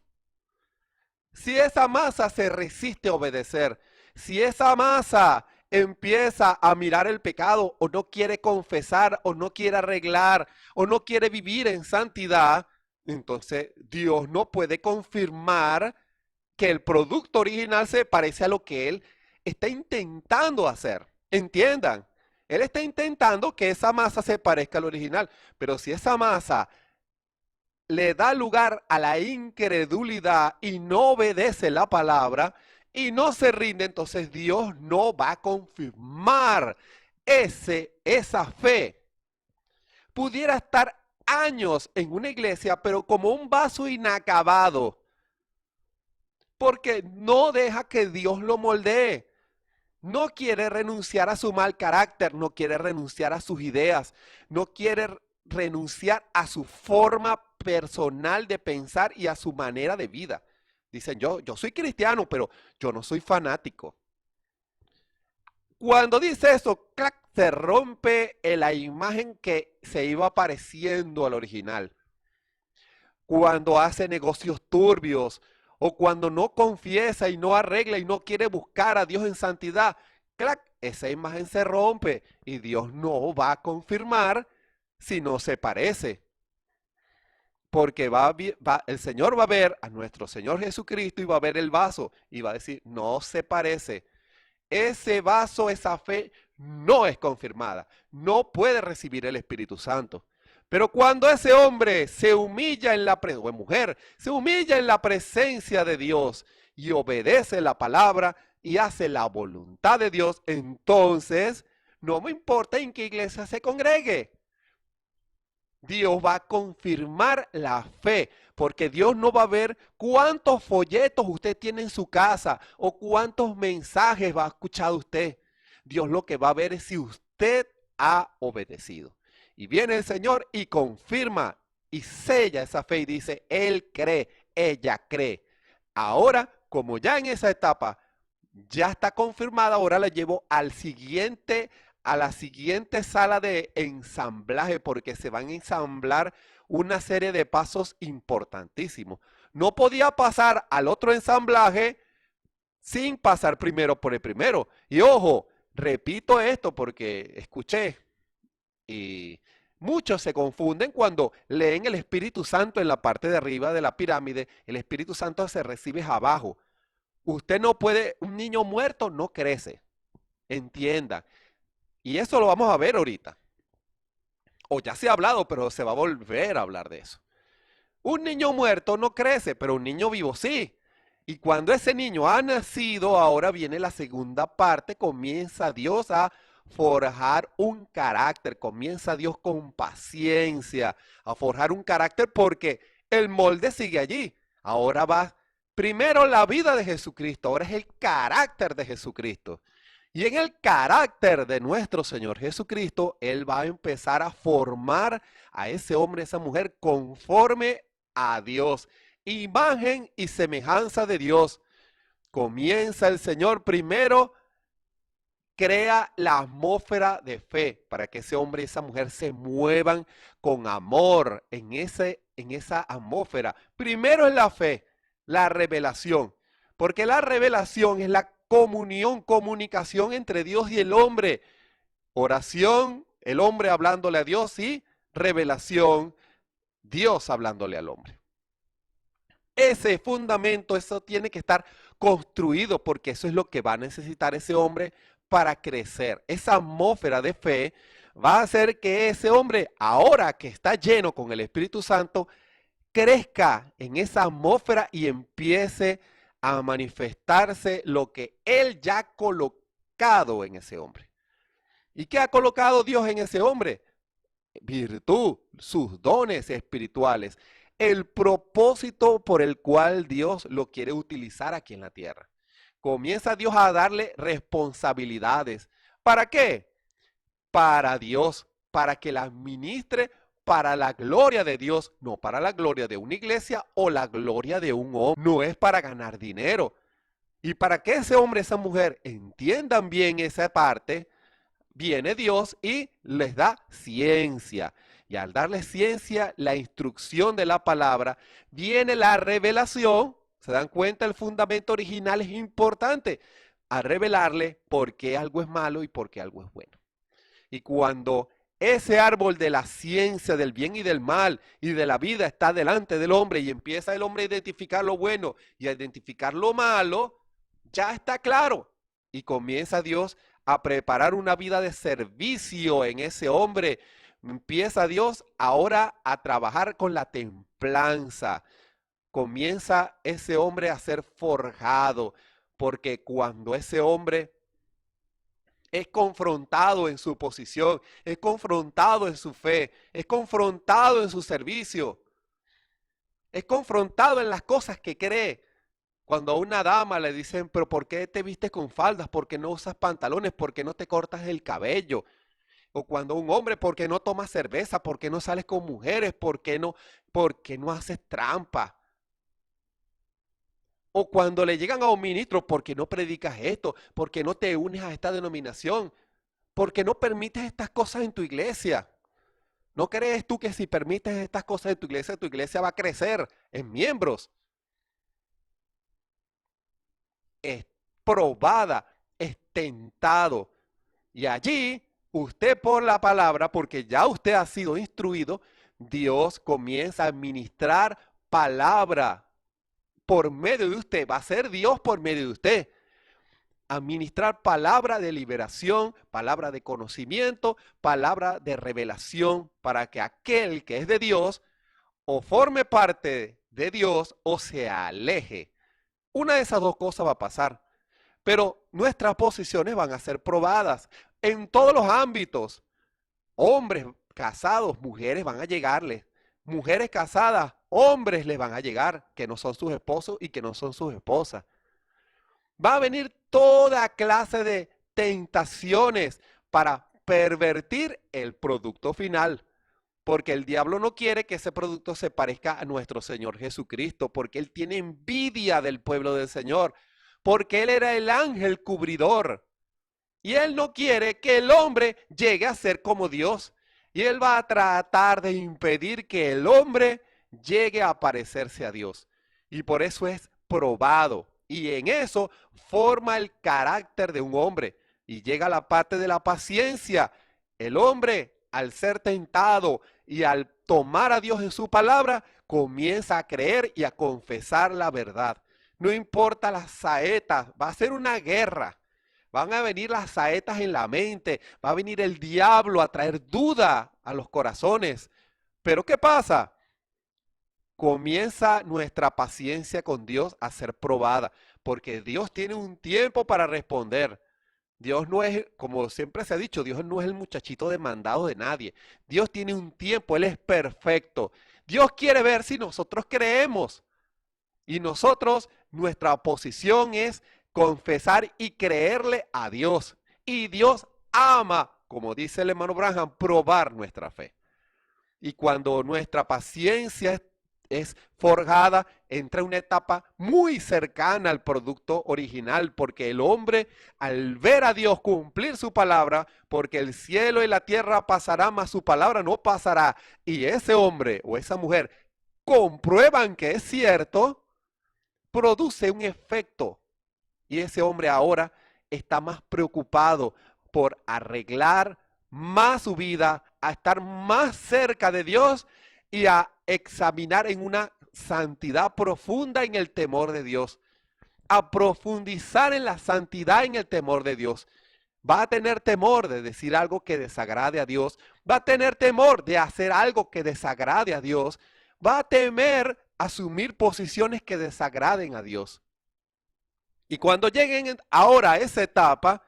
Speaker 4: Si esa masa se resiste a obedecer, si esa masa empieza a mirar el pecado o no quiere confesar o no quiere arreglar o no quiere vivir en santidad, entonces Dios no puede confirmar que el producto original se parece a lo que Él está intentando hacer. Entiendan, Él está intentando que esa masa se parezca al original, pero si esa masa le da lugar a la incredulidad y no obedece la palabra y no se rinde, entonces Dios no va a confirmar esa fe. Pudiera estar años en una iglesia, pero como un vaso inacabado, porque no deja que Dios lo moldee. No quiere renunciar a su mal carácter, no quiere renunciar a sus ideas, no quiere renunciar a su forma personal de pensar y a su manera de vida. Dicen, yo soy cristiano, pero yo no soy fanático. Cuando dice eso, ¡clac!, se rompe la imagen que se iba pareciendo al original. Cuando hace negocios turbios, o cuando no confiesa y no arregla y no quiere buscar a Dios en santidad, ¡clac!, esa imagen se rompe y Dios no va a confirmar si no se parece. Porque el Señor va a ver a nuestro Señor Jesucristo y va a ver el vaso y va a decir, no se parece. Ese vaso, esa fe no es confirmada, no puede recibir el Espíritu Santo. Pero cuando ese hombre se humilla o mujer, se humilla en la presencia de Dios y obedece la palabra y hace la voluntad de Dios, entonces no me importa en qué iglesia se congregue. Dios va a confirmar la fe, porque Dios no va a ver cuántos folletos usted tiene en su casa o cuántos mensajes va a escuchar usted. Dios lo que va a ver es si usted ha obedecido. Y viene el Señor y confirma y sella esa fe y dice, Él cree, ella cree. Ahora, como ya en esa etapa ya está confirmada, ahora la llevo a la siguiente sala de ensamblaje, porque se van a ensamblar una serie de pasos importantísimos. No podía pasar al otro ensamblaje sin pasar primero por el primero. Y ojo, repito esto porque escuché y muchos se confunden cuando leen el Espíritu Santo en la parte de arriba de la pirámide. El Espíritu Santo se recibe abajo. Usted no puede, un niño muerto no crece. Entienda. Y eso lo vamos a ver ahorita. O ya se ha hablado, pero se va a volver a hablar de eso. Un niño muerto no crece, pero un niño vivo sí. Y cuando ese niño ha nacido, ahora viene la segunda parte, comienza Dios a forjar un carácter, comienza Dios con paciencia a forjar un carácter porque el molde sigue allí. Ahora va primero la vida de Jesucristo, ahora es el carácter de Jesucristo. Y en el carácter de nuestro Señor Jesucristo, Él va a empezar a formar a ese hombre, esa mujer, conforme a Dios. Imagen y semejanza de Dios. Comienza el Señor primero, crea la atmósfera de fe para que ese hombre y esa mujer se muevan con amor en esa atmósfera. Primero es la fe, la revelación, porque la revelación es la comunicación entre Dios y el hombre. Oración, el hombre hablándole a Dios, y revelación, Dios hablándole al hombre. Ese fundamento, eso tiene que estar construido porque eso es lo que va a necesitar ese hombre para crecer. Esa atmósfera de fe va a hacer que ese hombre, ahora que está lleno con el Espíritu Santo, crezca en esa atmósfera y empiece a manifestarse lo que Él ya ha colocado en ese hombre. ¿Y qué ha colocado Dios en ese hombre? Virtud, sus dones espirituales, el propósito por el cual Dios lo quiere utilizar aquí en la tierra. Comienza Dios a darle responsabilidades. ¿Para qué? Para Dios, para que las ministre para la gloria de Dios, no para la gloria de una iglesia o la gloria de un hombre. No es para ganar dinero. Y para que ese hombre, esa mujer entiendan bien esa parte, viene Dios y les da ciencia. Y al darle ciencia, la instrucción de la palabra, viene la revelación. ¿Se dan cuenta? El fundamento original es importante. a revelarle por qué algo es malo y por qué algo es bueno. Y cuando ese árbol de la ciencia del bien y del mal y de la vida está delante del hombre y empieza el hombre a identificar lo bueno y a identificar lo malo, ya está claro. Y comienza Dios a preparar una vida de servicio en ese hombre. Empieza Dios ahora a trabajar con la templanza. Comienza ese hombre a ser forjado, porque cuando ese hombre es confrontado en su posición, es confrontado en su fe, es confrontado en su servicio, es confrontado en las cosas que cree. Cuando a una dama le dicen, pero ¿por qué te vistes con faldas? ¿Por qué no usas pantalones? ¿Por qué no te cortas el cabello? O cuando a un hombre, ¿por qué no tomas cerveza? ¿Por qué no sales con mujeres? ¿Por qué no haces trampa? O cuando le llegan a un ministro, ¿por qué no predicas esto? ¿Por qué no te unes a esta denominación? ¿Por qué no permites estas cosas en tu iglesia? ¿No crees tú que si permites estas cosas en tu iglesia va a crecer en miembros? Es probada, es tentado. Y allí, usted por la palabra, porque ya usted ha sido instruido, Dios comienza a ministrar palabra por medio de usted. Va a ser Dios por medio de usted. Administrar palabra de liberación, palabra de conocimiento, palabra de revelación, para que aquel que es de Dios o forme parte de Dios o se aleje. Una de esas dos cosas va a pasar, pero nuestras posiciones van a ser probadas en todos los ámbitos. Hombres casados, mujeres van a llegarles. Mujeres casadas, hombres les van a llegar, que no son sus esposos y que no son sus esposas. Va a venir toda clase de tentaciones para pervertir el producto final. Porque el diablo no quiere que ese producto se parezca a nuestro Señor Jesucristo, porque Él tiene envidia del pueblo del Señor, porque Él era el ángel cubridor. Y Él no quiere que el hombre llegue a ser como Dios. Y Él va a tratar de impedir que el hombre llegue a parecerse a Dios. Y por eso es probado. Y en eso forma el carácter de un hombre. Y llega la parte de la paciencia. El hombre, al ser tentado y al tomar a Dios en su palabra, comienza a creer y a confesar la verdad. No importa las saetas, va a ser una guerra. Van a venir las saetas en la mente, va a venir el diablo a traer duda a los corazones. Pero ¿qué pasa? Comienza nuestra paciencia con Dios a ser probada, porque Dios tiene un tiempo para responder. Dios no es, como siempre se ha dicho, Dios no es el muchachito demandado de nadie. Dios tiene un tiempo, Él es perfecto. Dios quiere ver si nosotros creemos. Y nosotros, nuestra posición es confesar y creerle a Dios. Y Dios ama, como dice el hermano Branham, probar nuestra fe. Y cuando nuestra paciencia es forjada, entra una etapa muy cercana al producto original, porque el hombre, al ver a Dios cumplir su palabra, porque el cielo y la tierra pasarán, mas su palabra no pasará, y ese hombre o esa mujer comprueban que es cierto, produce un efecto. Y ese hombre ahora está más preocupado por arreglar más su vida, a estar más cerca de Dios y a examinar en una santidad profunda en el temor de Dios. A profundizar en la santidad en el temor de Dios. Va a tener temor de decir algo que desagrade a Dios. Va a tener temor de hacer algo que desagrade a Dios. Va a temer asumir posiciones que desagraden a Dios. Y cuando lleguen ahora a esa etapa,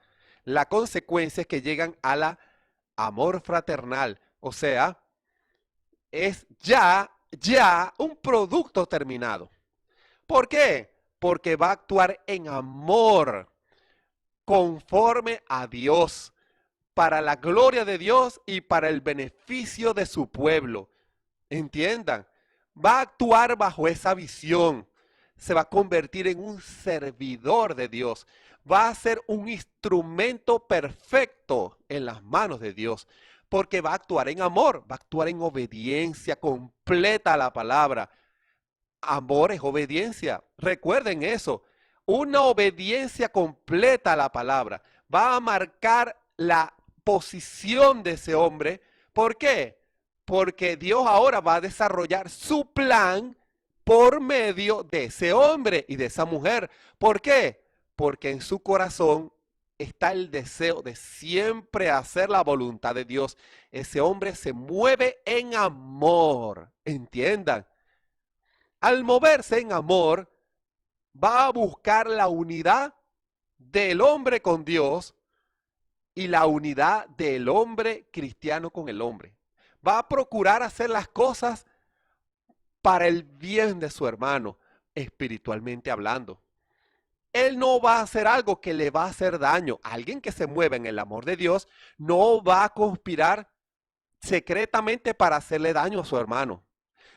Speaker 4: la consecuencia es que llegan a la amor fraternal. O sea, es ya un producto terminado. ¿Por qué? Porque va a actuar en amor, conforme a Dios, para la gloria de Dios y para el beneficio de su pueblo. Entiendan, va a actuar bajo esa visión. Se va a convertir en un servidor de Dios. Va a ser un instrumento perfecto en las manos de Dios. Porque va a actuar en amor, va a actuar en obediencia completa a la palabra. Amor es obediencia. Recuerden eso. una obediencia completa a la palabra. Va a marcar la posición de ese hombre. ¿Por qué? Porque Dios ahora va a desarrollar su plan por medio de ese hombre y de esa mujer. ¿Por qué? Porque en su corazón está el deseo de siempre hacer la voluntad de Dios. Ese hombre se mueve en amor. Entiendan. Al moverse en amor, va a buscar la unidad del hombre con Dios y la unidad del hombre cristiano con el hombre. Va a procurar hacer las cosas para el bien de su hermano, espiritualmente hablando. Él no va a hacer algo que le va a hacer daño. Alguien que se mueve en el amor de Dios no va a conspirar secretamente para hacerle daño a su hermano.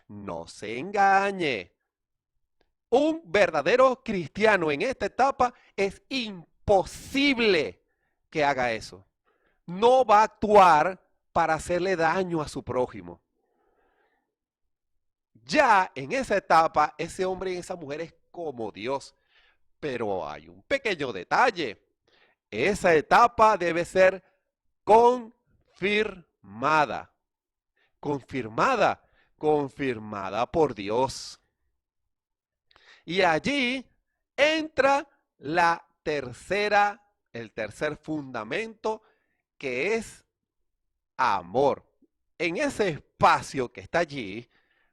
Speaker 4: No se engañe. Un verdadero cristiano en esta etapa es imposible que haga eso. No va a actuar para hacerle daño a su prójimo. Ya en esa etapa, ese hombre y esa mujer es como Dios. Pero hay un pequeño detalle. Esa etapa debe ser confirmada. Confirmada por Dios. Y allí entra el tercer fundamento, que es amor. En ese espacio que está allí,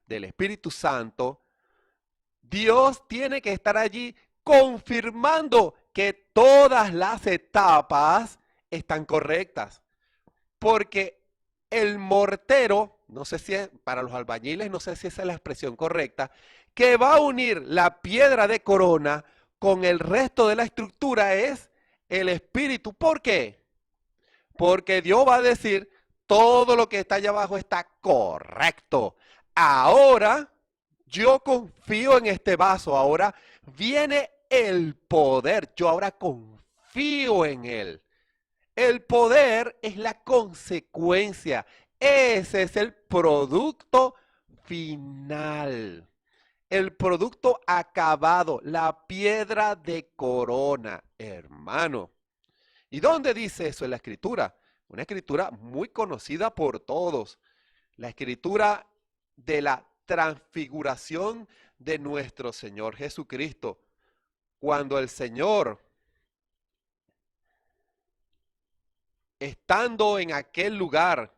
Speaker 4: del Espíritu Santo, Dios tiene que estar allí confirmando que todas las etapas están correctas. Porque el mortero, no sé si es, para los albañiles, no sé si esa es la expresión correcta, que va a unir la piedra de corona con el resto de la estructura es el Espíritu. ¿Por qué? Porque Dios va a decir, todo lo que está allá abajo está correcto. Ahora yo confío en este vaso, ahora viene el poder, yo ahora confío en él. El poder es la consecuencia, ese es el producto final. El producto acabado, la piedra de corona, hermano. ¿Y dónde dice eso en la Escritura? Una Escritura muy conocida por todos. La Escritura de la transfiguración de nuestro Señor Jesucristo. Cuando el Señor, estando en aquel lugar,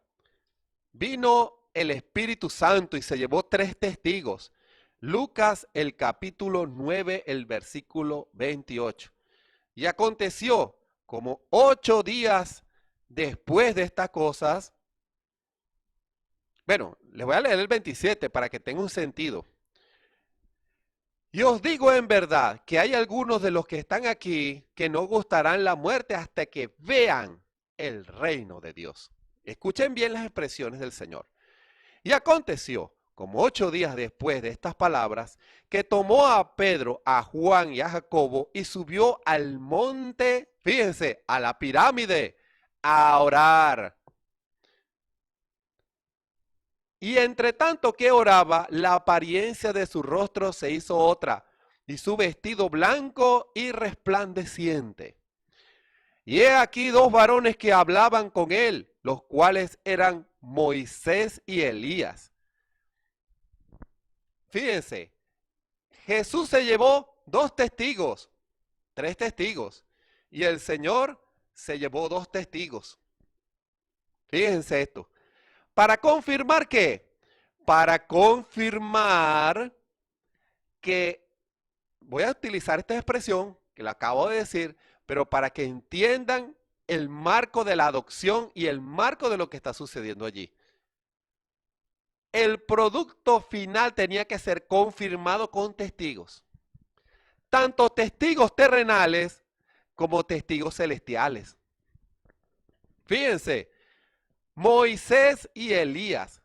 Speaker 4: vino el Espíritu Santo y se llevó 3 testigos. Lucas, el capítulo 9, el versículo 28. Y aconteció, como 8 días después de estas cosas, bueno, les voy a leer el 27 para que tenga un sentido. Y os digo en verdad que hay algunos de los que están aquí que no gustarán la muerte hasta que vean el reino de Dios. Escuchen bien las expresiones del Señor. Y aconteció, como 8 días después de estas palabras, que tomó a Pedro, a Juan y a Jacobo y subió al monte, fíjense, a la pirámide, a orar. Y entre tanto que oraba, la apariencia de su rostro se hizo otra, y su vestido blanco y resplandeciente. Y he aquí 2 varones que hablaban con él, los cuales eran Moisés y Elías. Fíjense, Jesús se llevó 2 testigos, 3 testigos, y el Señor se llevó 2 testigos. Fíjense esto. ¿Para confirmar qué? Para confirmar que, voy a utilizar esta expresión que la acabo de decir, pero para que entiendan el marco de la adopción y el marco de lo que está sucediendo allí. El producto final tenía que ser confirmado con testigos. Tanto testigos terrenales como testigos celestiales. Fíjense, Moisés y Elías,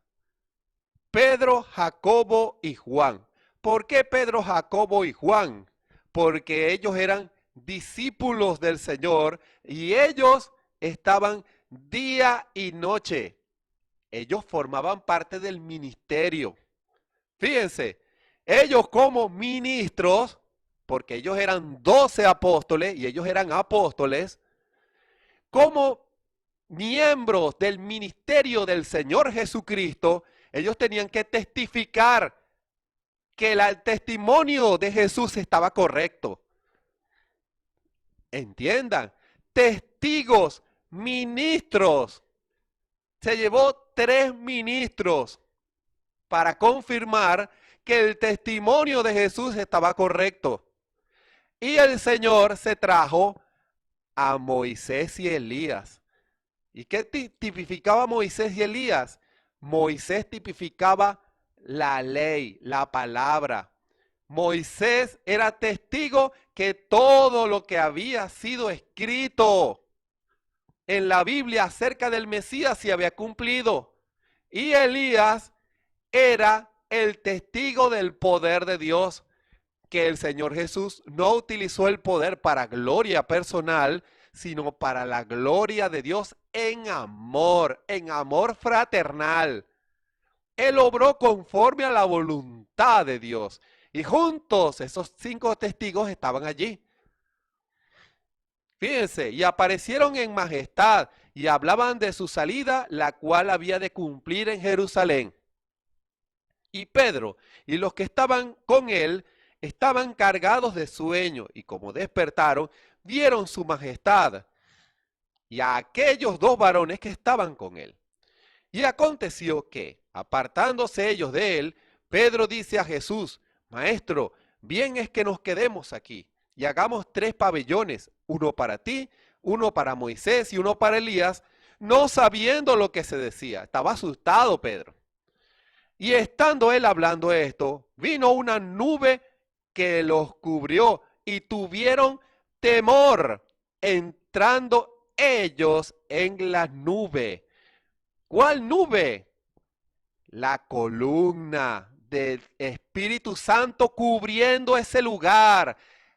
Speaker 4: Pedro, Jacobo y Juan. ¿Por qué Pedro, Jacobo y Juan? Porque ellos eran discípulos del Señor y ellos estaban día y noche. Ellos formaban parte del ministerio. Fíjense, ellos como ministros porque ellos eran 12 apóstoles y ellos eran apóstoles, como miembros del ministerio del Señor Jesucristo, ellos tenían que testificar que el testimonio de Jesús estaba correcto. Entiendan, testigos, ministros. Se llevó 3 ministros para confirmar que el testimonio de Jesús estaba correcto. Y el Señor se trajo a Moisés y Elías. ¿Y qué tipificaba Moisés y Elías? Moisés tipificaba la ley, la palabra. Moisés era testigo que todo lo que había sido escrito en la Biblia acerca del Mesías se había cumplido. Y Elías era el testigo del poder de Dios, que el Señor Jesús no utilizó el poder para gloria personal, sino para la gloria de Dios en amor fraternal. Él obró conforme a la voluntad de Dios. Y juntos esos 5 testigos estaban allí. Fíjense, y aparecieron en majestad y hablaban de su salida, la cual había de cumplir en Jerusalén. Y Pedro y los que estaban con él estaban cargados de sueño, y como despertaron, vieron su majestad y a aquellos 2 varones que estaban con él. Y aconteció que, apartándose ellos de él, Pedro dice a Jesús: Maestro, bien es que nos quedemos aquí y hagamos 3 pabellones, uno para ti, uno para Moisés y uno para Elías, no sabiendo lo que se decía. Estaba asustado Pedro. Y estando él hablando esto, vino una nube que los cubrió y tuvieron temor entrando ellos en la nube. ¿Cuál nube? La columna del Espíritu Santo cubriendo ese lugar.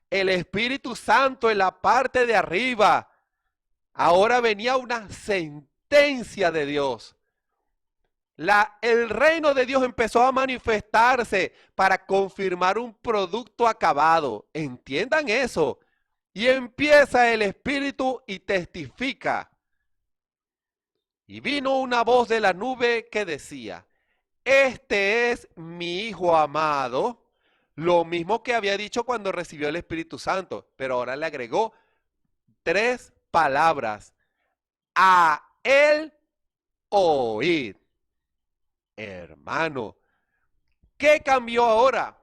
Speaker 4: El Espíritu Santo en la parte de arriba. Ahora venía una sentencia de Dios. El reino de Dios empezó a manifestarse para confirmar un producto acabado. Entiendan eso. Y empieza el Espíritu y testifica. Y vino una voz de la nube que decía: Este es mi Hijo amado. Lo mismo que había dicho cuando recibió el Espíritu Santo, pero ahora le agregó 3 palabras: a él oíd. Hermano, ¿qué cambió ahora?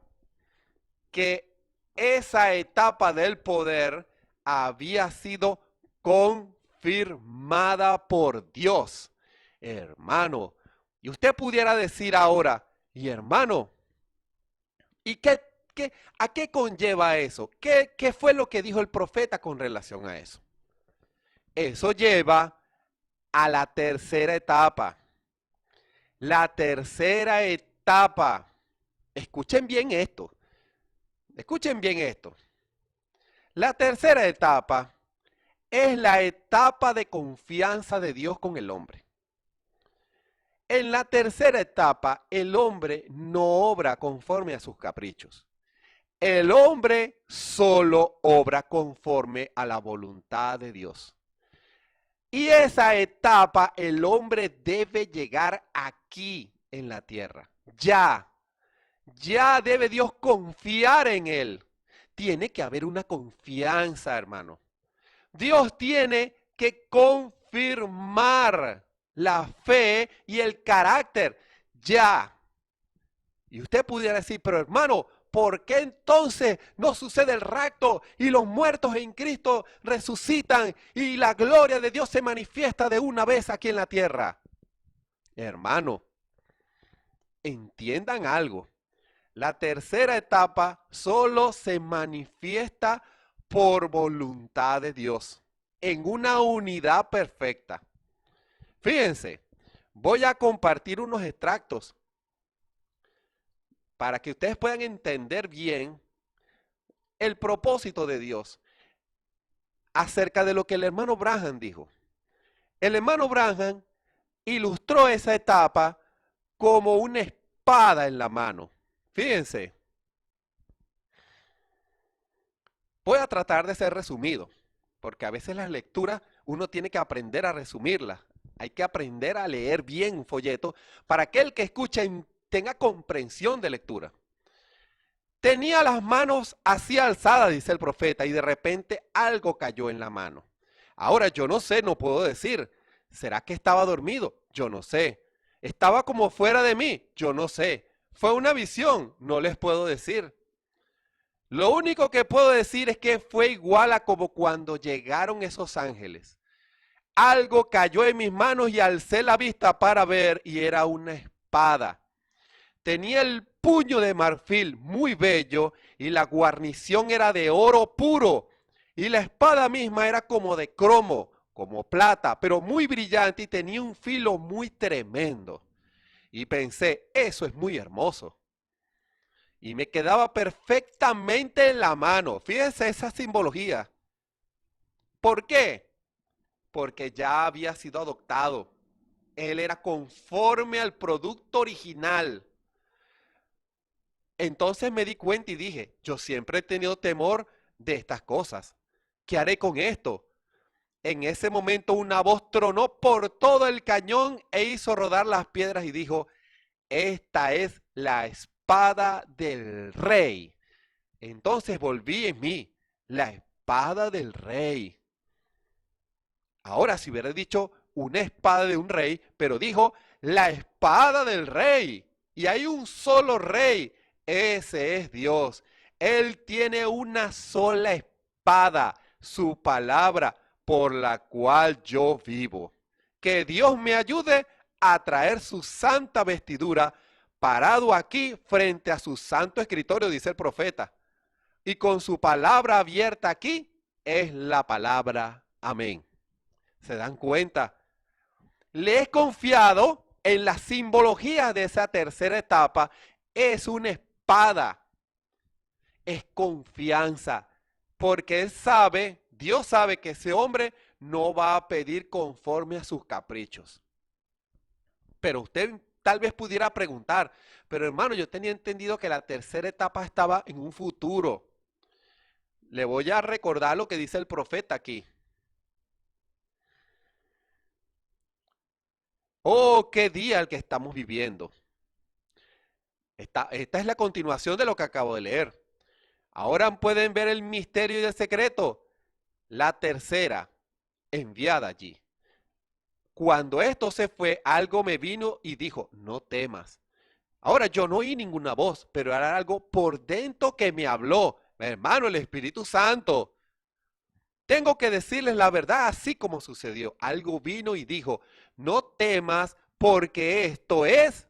Speaker 4: Que esa etapa del poder había sido confirmada por Dios. Hermano, y usted pudiera decir ahora: y hermano, ¿y a qué conlleva eso? ¿Qué fue lo que dijo el profeta con relación a eso? Eso lleva a la tercera etapa. La tercera etapa. Escuchen bien esto. Escuchen bien esto. La tercera etapa es la etapa de confianza de Dios con el hombre. En la tercera etapa, el hombre no obra conforme a sus caprichos. El hombre solo obra conforme a la voluntad de Dios. Y esa etapa el hombre debe llegar aquí en la tierra. Ya debe Dios confiar en él. Tiene que haber una confianza, hermano. Dios tiene que confirmar la fe y el carácter ya. Y usted pudiera decir: pero hermano, ¿por qué entonces no sucede el rapto y los muertos en Cristo resucitan y la gloria de Dios se manifiesta de una vez aquí en la tierra? Hermano, entiendan algo. La tercera etapa solo se manifiesta por voluntad de Dios, en una unidad perfecta. Fíjense, voy a compartir unos extractos para que ustedes puedan entender bien el propósito de Dios acerca de lo que el hermano Branham dijo. El hermano Branham ilustró esa etapa como una espada en la mano. Fíjense. Voy a tratar de ser resumido, porque a veces las lecturas uno tiene que aprender a resumirlas. Hay que aprender a leer bien un folleto para que el que escuche tenga comprensión de lectura. Tenía las manos así alzadas, dice el profeta, y de repente algo cayó en la mano. Ahora yo no sé, no puedo decir. ¿Será que estaba dormido? Yo no sé. ¿Estaba como fuera de mí? Yo no sé. ¿Fue una visión? No les puedo decir. Lo único que puedo decir es que fue igual a como cuando llegaron esos ángeles. Algo cayó en mis manos y alcé la vista para ver y era una espada. Tenía el puño de marfil muy bello y la guarnición era de oro puro. Y la espada misma era como de cromo, como plata, pero muy brillante y tenía un filo muy tremendo. Y pensé, eso es muy hermoso. Y me quedaba perfectamente en la mano. Fíjense esa simbología. ¿Por qué? Porque ya había sido adoptado. Él era conforme al producto original. Entonces me di cuenta y dije, yo siempre he tenido temor de estas cosas. ¿Qué haré con esto? En ese momento una voz tronó por todo el cañón e hizo rodar las piedras y dijo, esta es la espada del rey. Entonces volví en mí, la espada del rey. Ahora si hubiera dicho una espada de un rey, pero dijo la espada del rey. Y hay un solo rey, ese es Dios. Él tiene una sola espada, su palabra, por la cual yo vivo. Que Dios me ayude a traer su santa vestidura, parado aquí frente a su santo escritorio, dice el profeta. Y con su palabra abierta aquí, es la palabra amén. ¿Se dan cuenta? Le he confiado en la simbología de esa tercera etapa. Es una espada. Es confianza. Porque él sabe, Dios sabe que ese hombre no va a pedir conforme a sus caprichos. Pero usted tal vez pudiera preguntar, pero hermano, yo tenía entendido que la tercera etapa estaba en un futuro. Le voy a recordar lo que dice el profeta aquí. Oh, qué día el que estamos viviendo. Esta es la continuación de lo que acabo de leer. Ahora pueden ver el misterio y el secreto. La tercera, enviada allí. Cuando esto se fue, algo me vino y dijo, no temas. Ahora yo no oí ninguna voz, pero era algo por dentro que me habló. Hermano, el Espíritu Santo. Tengo que decirles la verdad así como sucedió. Algo vino y dijo, no temas porque esto es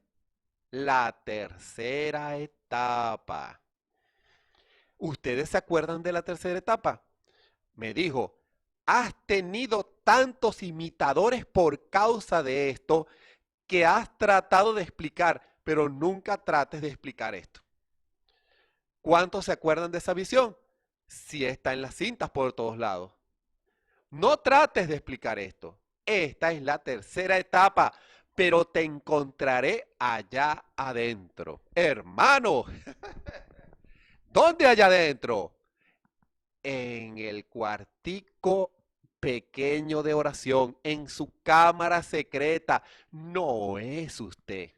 Speaker 4: la tercera etapa. ¿Ustedes se acuerdan de la tercera etapa? Me dijo, has tenido tantos imitadores por causa de esto que has tratado de explicar, pero nunca trates de explicar esto. ¿Cuántos se acuerdan de esa visión? Si está en las cintas por todos lados. No trates de explicar esto. Esta es la tercera etapa, pero te encontraré allá adentro. Hermano, ¿dónde allá adentro? En el cuartico pequeño de oración, en su cámara secreta. No es usted.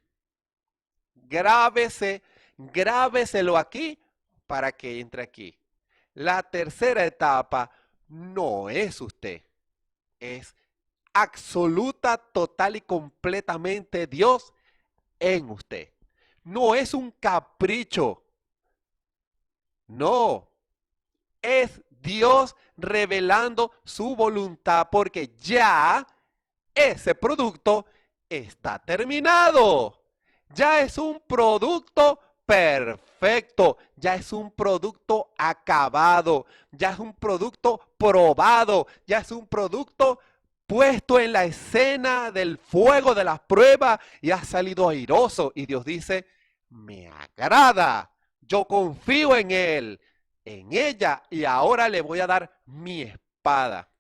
Speaker 4: Grábeselo aquí para que entre aquí. La tercera etapa no es usted. Es absoluta, total y completamente Dios en usted. No es un capricho. No. Es Dios revelando su voluntad porque ya ese producto está terminado. Ya es un producto perfecto, ya es un producto acabado, ya es un producto probado, ya es un producto puesto en la escena del fuego de las pruebas y ha salido airoso. Y Dios dice, me agrada, yo confío en él, en ella, y ahora le voy a dar mi espada.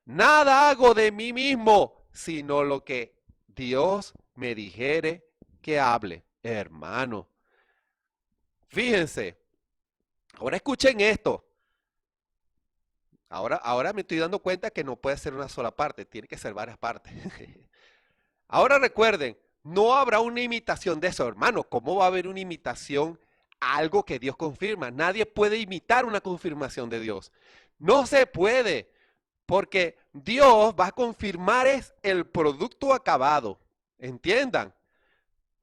Speaker 4: Nada hago de mí mismo, sino lo que Dios me dijere que hable. Hermano, fíjense, ahora escuchen esto. Ahora me estoy dando cuenta que no puede ser una sola parte, tiene que ser varias partes. Ahora recuerden, no habrá una imitación de eso, hermano. ¿Cómo va a haber una imitación a algo que Dios confirma? Nadie puede imitar una confirmación de Dios. No se puede, porque Dios va a confirmar es el producto acabado. ¿Entiendan?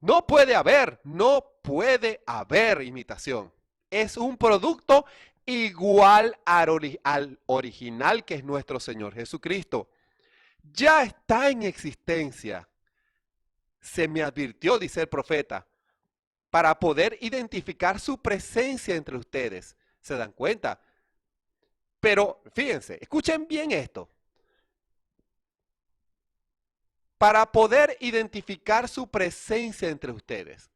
Speaker 4: No puede haber imitación. Es un producto igual al original que es nuestro Señor Jesucristo. Ya está en existencia. Se me advirtió, dice el profeta, para poder identificar su presencia entre ustedes. ¿Se dan cuenta? Pero fíjense, escuchen bien esto. Para poder identificar su presencia entre ustedes.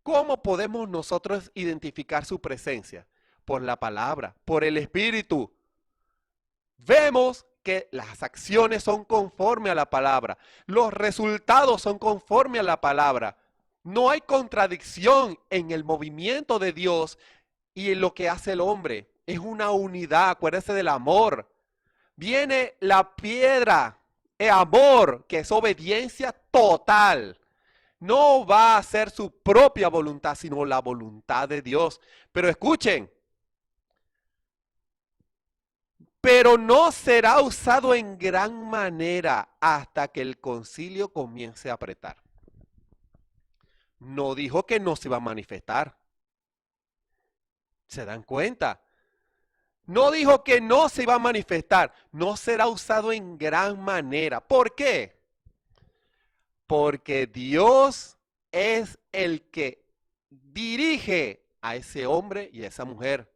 Speaker 4: ¿Cómo podemos nosotros identificar su presencia? Por la palabra, por el Espíritu. Vemos que las acciones son conforme a la palabra. Los resultados son conforme a la palabra. No hay contradicción en el movimiento de Dios y en lo que hace el hombre. Es una unidad, acuérdense del amor. Viene la piedra, el amor, que es obediencia total. No va a hacer su propia voluntad, sino la voluntad de Dios. Pero escuchen, pero no será usado en gran manera hasta que el concilio comience a apretar. No dijo que no se iba a manifestar. ¿Se dan cuenta? No dijo que no se iba a manifestar. No será usado en gran manera. ¿Por qué? Porque Dios es el que dirige a ese hombre y a esa mujer.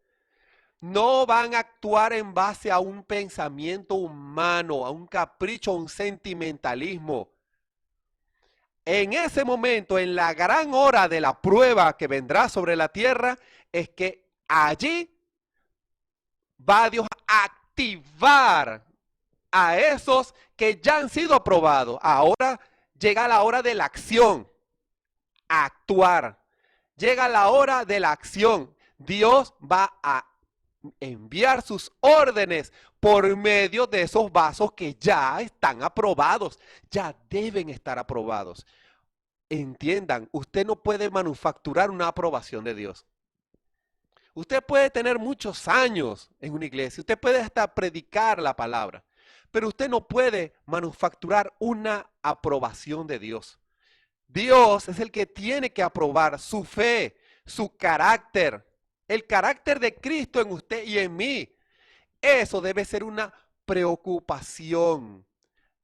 Speaker 4: No van a actuar en base a un pensamiento humano, a un capricho, a un sentimentalismo. En ese momento, en la gran hora de la prueba que vendrá sobre la tierra, es que allí va Dios a activar a esos que ya han sido aprobados. Ahora llega la hora de la acción, a actuar. Llega la hora de la acción. Dios va a enviar sus órdenes por medio de esos vasos que ya están aprobados, ya deben estar aprobados. Entiendan, usted no puede manufacturar una aprobación de Dios. Usted puede tener muchos años en una iglesia, usted puede hasta predicar la palabra, pero usted no puede manufacturar una aprobación de Dios. Dios es el que tiene que aprobar su fe, su carácter, el carácter de Cristo en usted y en mí. Eso debe ser una preocupación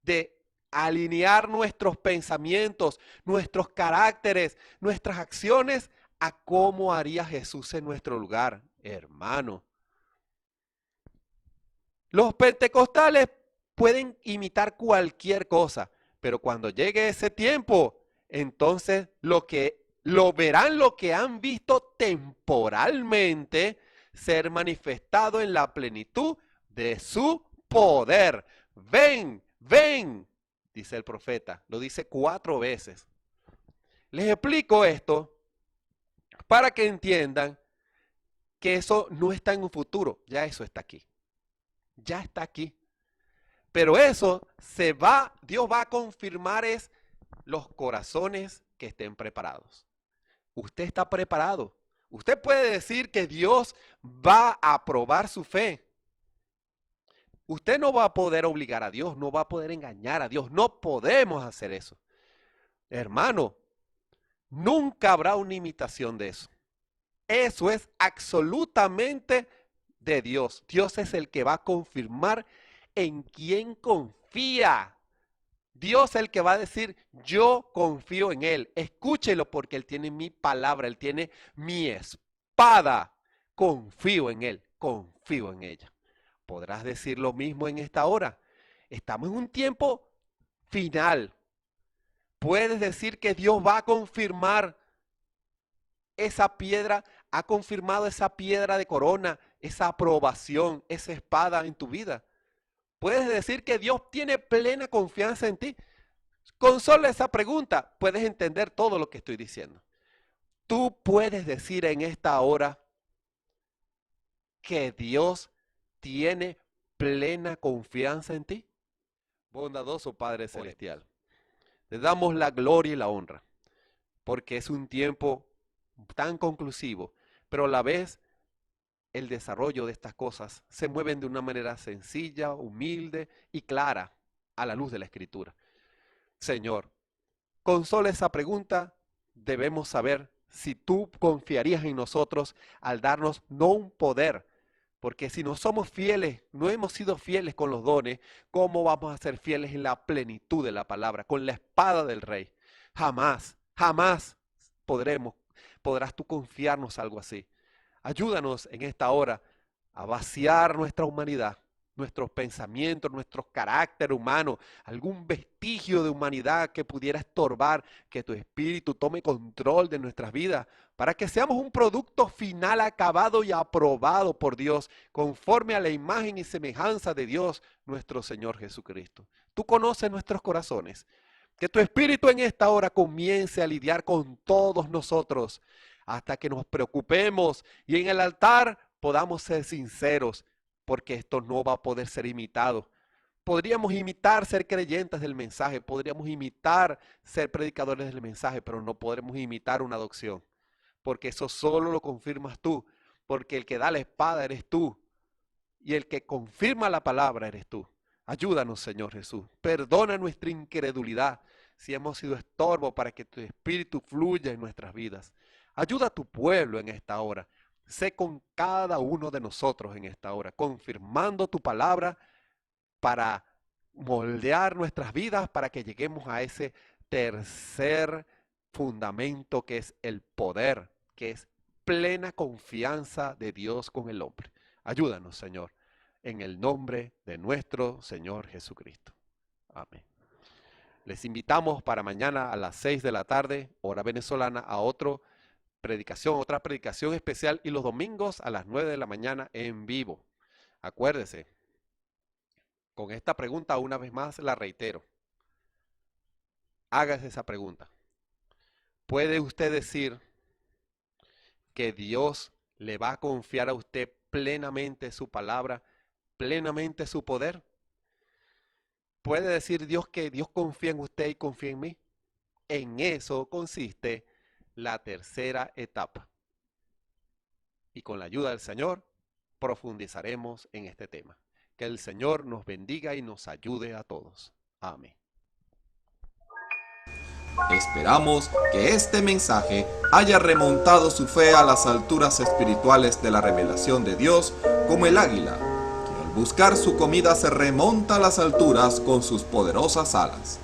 Speaker 4: de alinear nuestros pensamientos, nuestros caracteres, nuestras acciones a cómo haría Jesús en nuestro lugar, hermano. Los pentecostales pueden imitar cualquier cosa, pero cuando llegue ese tiempo, entonces lo verán lo que han visto temporalmente ser manifestado en la plenitud de su poder. Ven, ven, dice el profeta. Lo dice 4 veces. Les explico esto para que entiendan que eso no está en un futuro. Ya eso está aquí. Ya está aquí. Pero eso Dios va a confirmar es los corazones que estén preparados. Usted está preparado. Usted puede decir que Dios va a aprobar su fe. Usted no va a poder obligar a Dios, no va a poder engañar a Dios. No podemos hacer eso. Hermano, nunca habrá una imitación de eso. Eso es absolutamente de Dios. Dios es el que va a confirmar en quién confía. Dios es el que va a decir, yo confío en Él. Escúchelo porque Él tiene mi palabra, Él tiene mi espada. Confío en Él, confío en ella. ¿Podrás decir lo mismo en esta hora? Estamos en un tiempo final. Puedes decir que Dios va a confirmar esa piedra, ha confirmado esa piedra de corona, esa aprobación, esa espada en tu vida. Puedes decir que Dios tiene plena confianza en ti. Con solo esa pregunta puedes entender todo lo que estoy diciendo. Tú puedes decir en esta hora que Dios tiene plena confianza en ti? Bondadoso Padre Celestial, te damos la gloria y la honra, porque es un tiempo tan conclusivo, pero a la vez el desarrollo de estas cosas se mueven de una manera sencilla, humilde y clara a la luz de la Escritura. Señor, con solo esa pregunta debemos saber si tú confiarías en nosotros al darnos no un poder, porque si no somos fieles, no hemos sido fieles con los dones, ¿cómo vamos a ser fieles en la plenitud de la palabra, con la espada del Rey? Jamás, jamás podrás tú confiarnos algo así. Ayúdanos en esta hora a vaciar nuestra humanidad, nuestros pensamientos, nuestro carácter humano, algún vestigio de humanidad que pudiera estorbar, que tu Espíritu tome control de nuestras vidas, para que seamos un producto final acabado y aprobado por Dios, conforme a la imagen y semejanza de Dios, nuestro Señor Jesucristo. Tú conoces nuestros corazones. Que tu Espíritu en esta hora comience a lidiar con todos nosotros, hasta que nos preocupemos y en el altar podamos ser sinceros, porque esto no va a poder ser imitado. Podríamos imitar ser creyentes del mensaje, podríamos imitar ser predicadores del mensaje, pero no podremos imitar una adopción, porque eso solo lo confirmas tú, porque el que da la espada eres tú, y el que confirma la palabra eres tú. Ayúdanos, Señor Jesús, perdona nuestra incredulidad, si hemos sido estorbo para que tu Espíritu fluya en nuestras vidas. Ayuda a tu pueblo en esta hora. Sé con cada uno de nosotros en esta hora, confirmando tu palabra para moldear nuestras vidas, para que lleguemos a ese tercer fundamento que es el poder, que es plena confianza de Dios con el hombre. Ayúdanos, Señor, en el nombre de nuestro Señor Jesucristo. Amén. Les invitamos para mañana a las 6 de la tarde, hora venezolana, a otra predicación especial, y los domingos a las 9 de la mañana en vivo. Acuérdese, con esta pregunta una vez más la reitero. Hágase esa pregunta. ¿Puede usted decir que Dios le va a confiar a usted plenamente su palabra, plenamente su poder? ¿Puede decir Dios que Dios confía en usted y confía en mí? En eso consiste la tercera etapa. Y con la ayuda del Señor profundizaremos en este tema. Que el Señor nos bendiga y nos ayude a todos. Amén.
Speaker 5: Esperamos que este mensaje haya remontado su fe a las alturas espirituales de la revelación de Dios, como el águila, que al buscar su comida se remonta a las alturas con sus poderosas alas.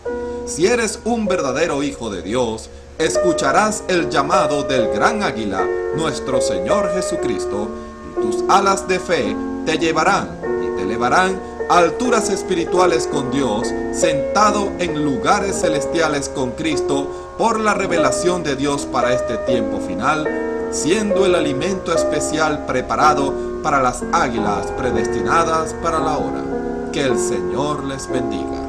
Speaker 5: Si eres un verdadero hijo de Dios, escucharás el llamado del gran águila, nuestro Señor Jesucristo, y tus alas de fe te llevarán y te elevarán a alturas espirituales con Dios, sentado en lugares celestiales con Cristo, por la revelación de Dios para este tiempo final, siendo el alimento especial preparado para las águilas predestinadas para la hora. Que el Señor les bendiga.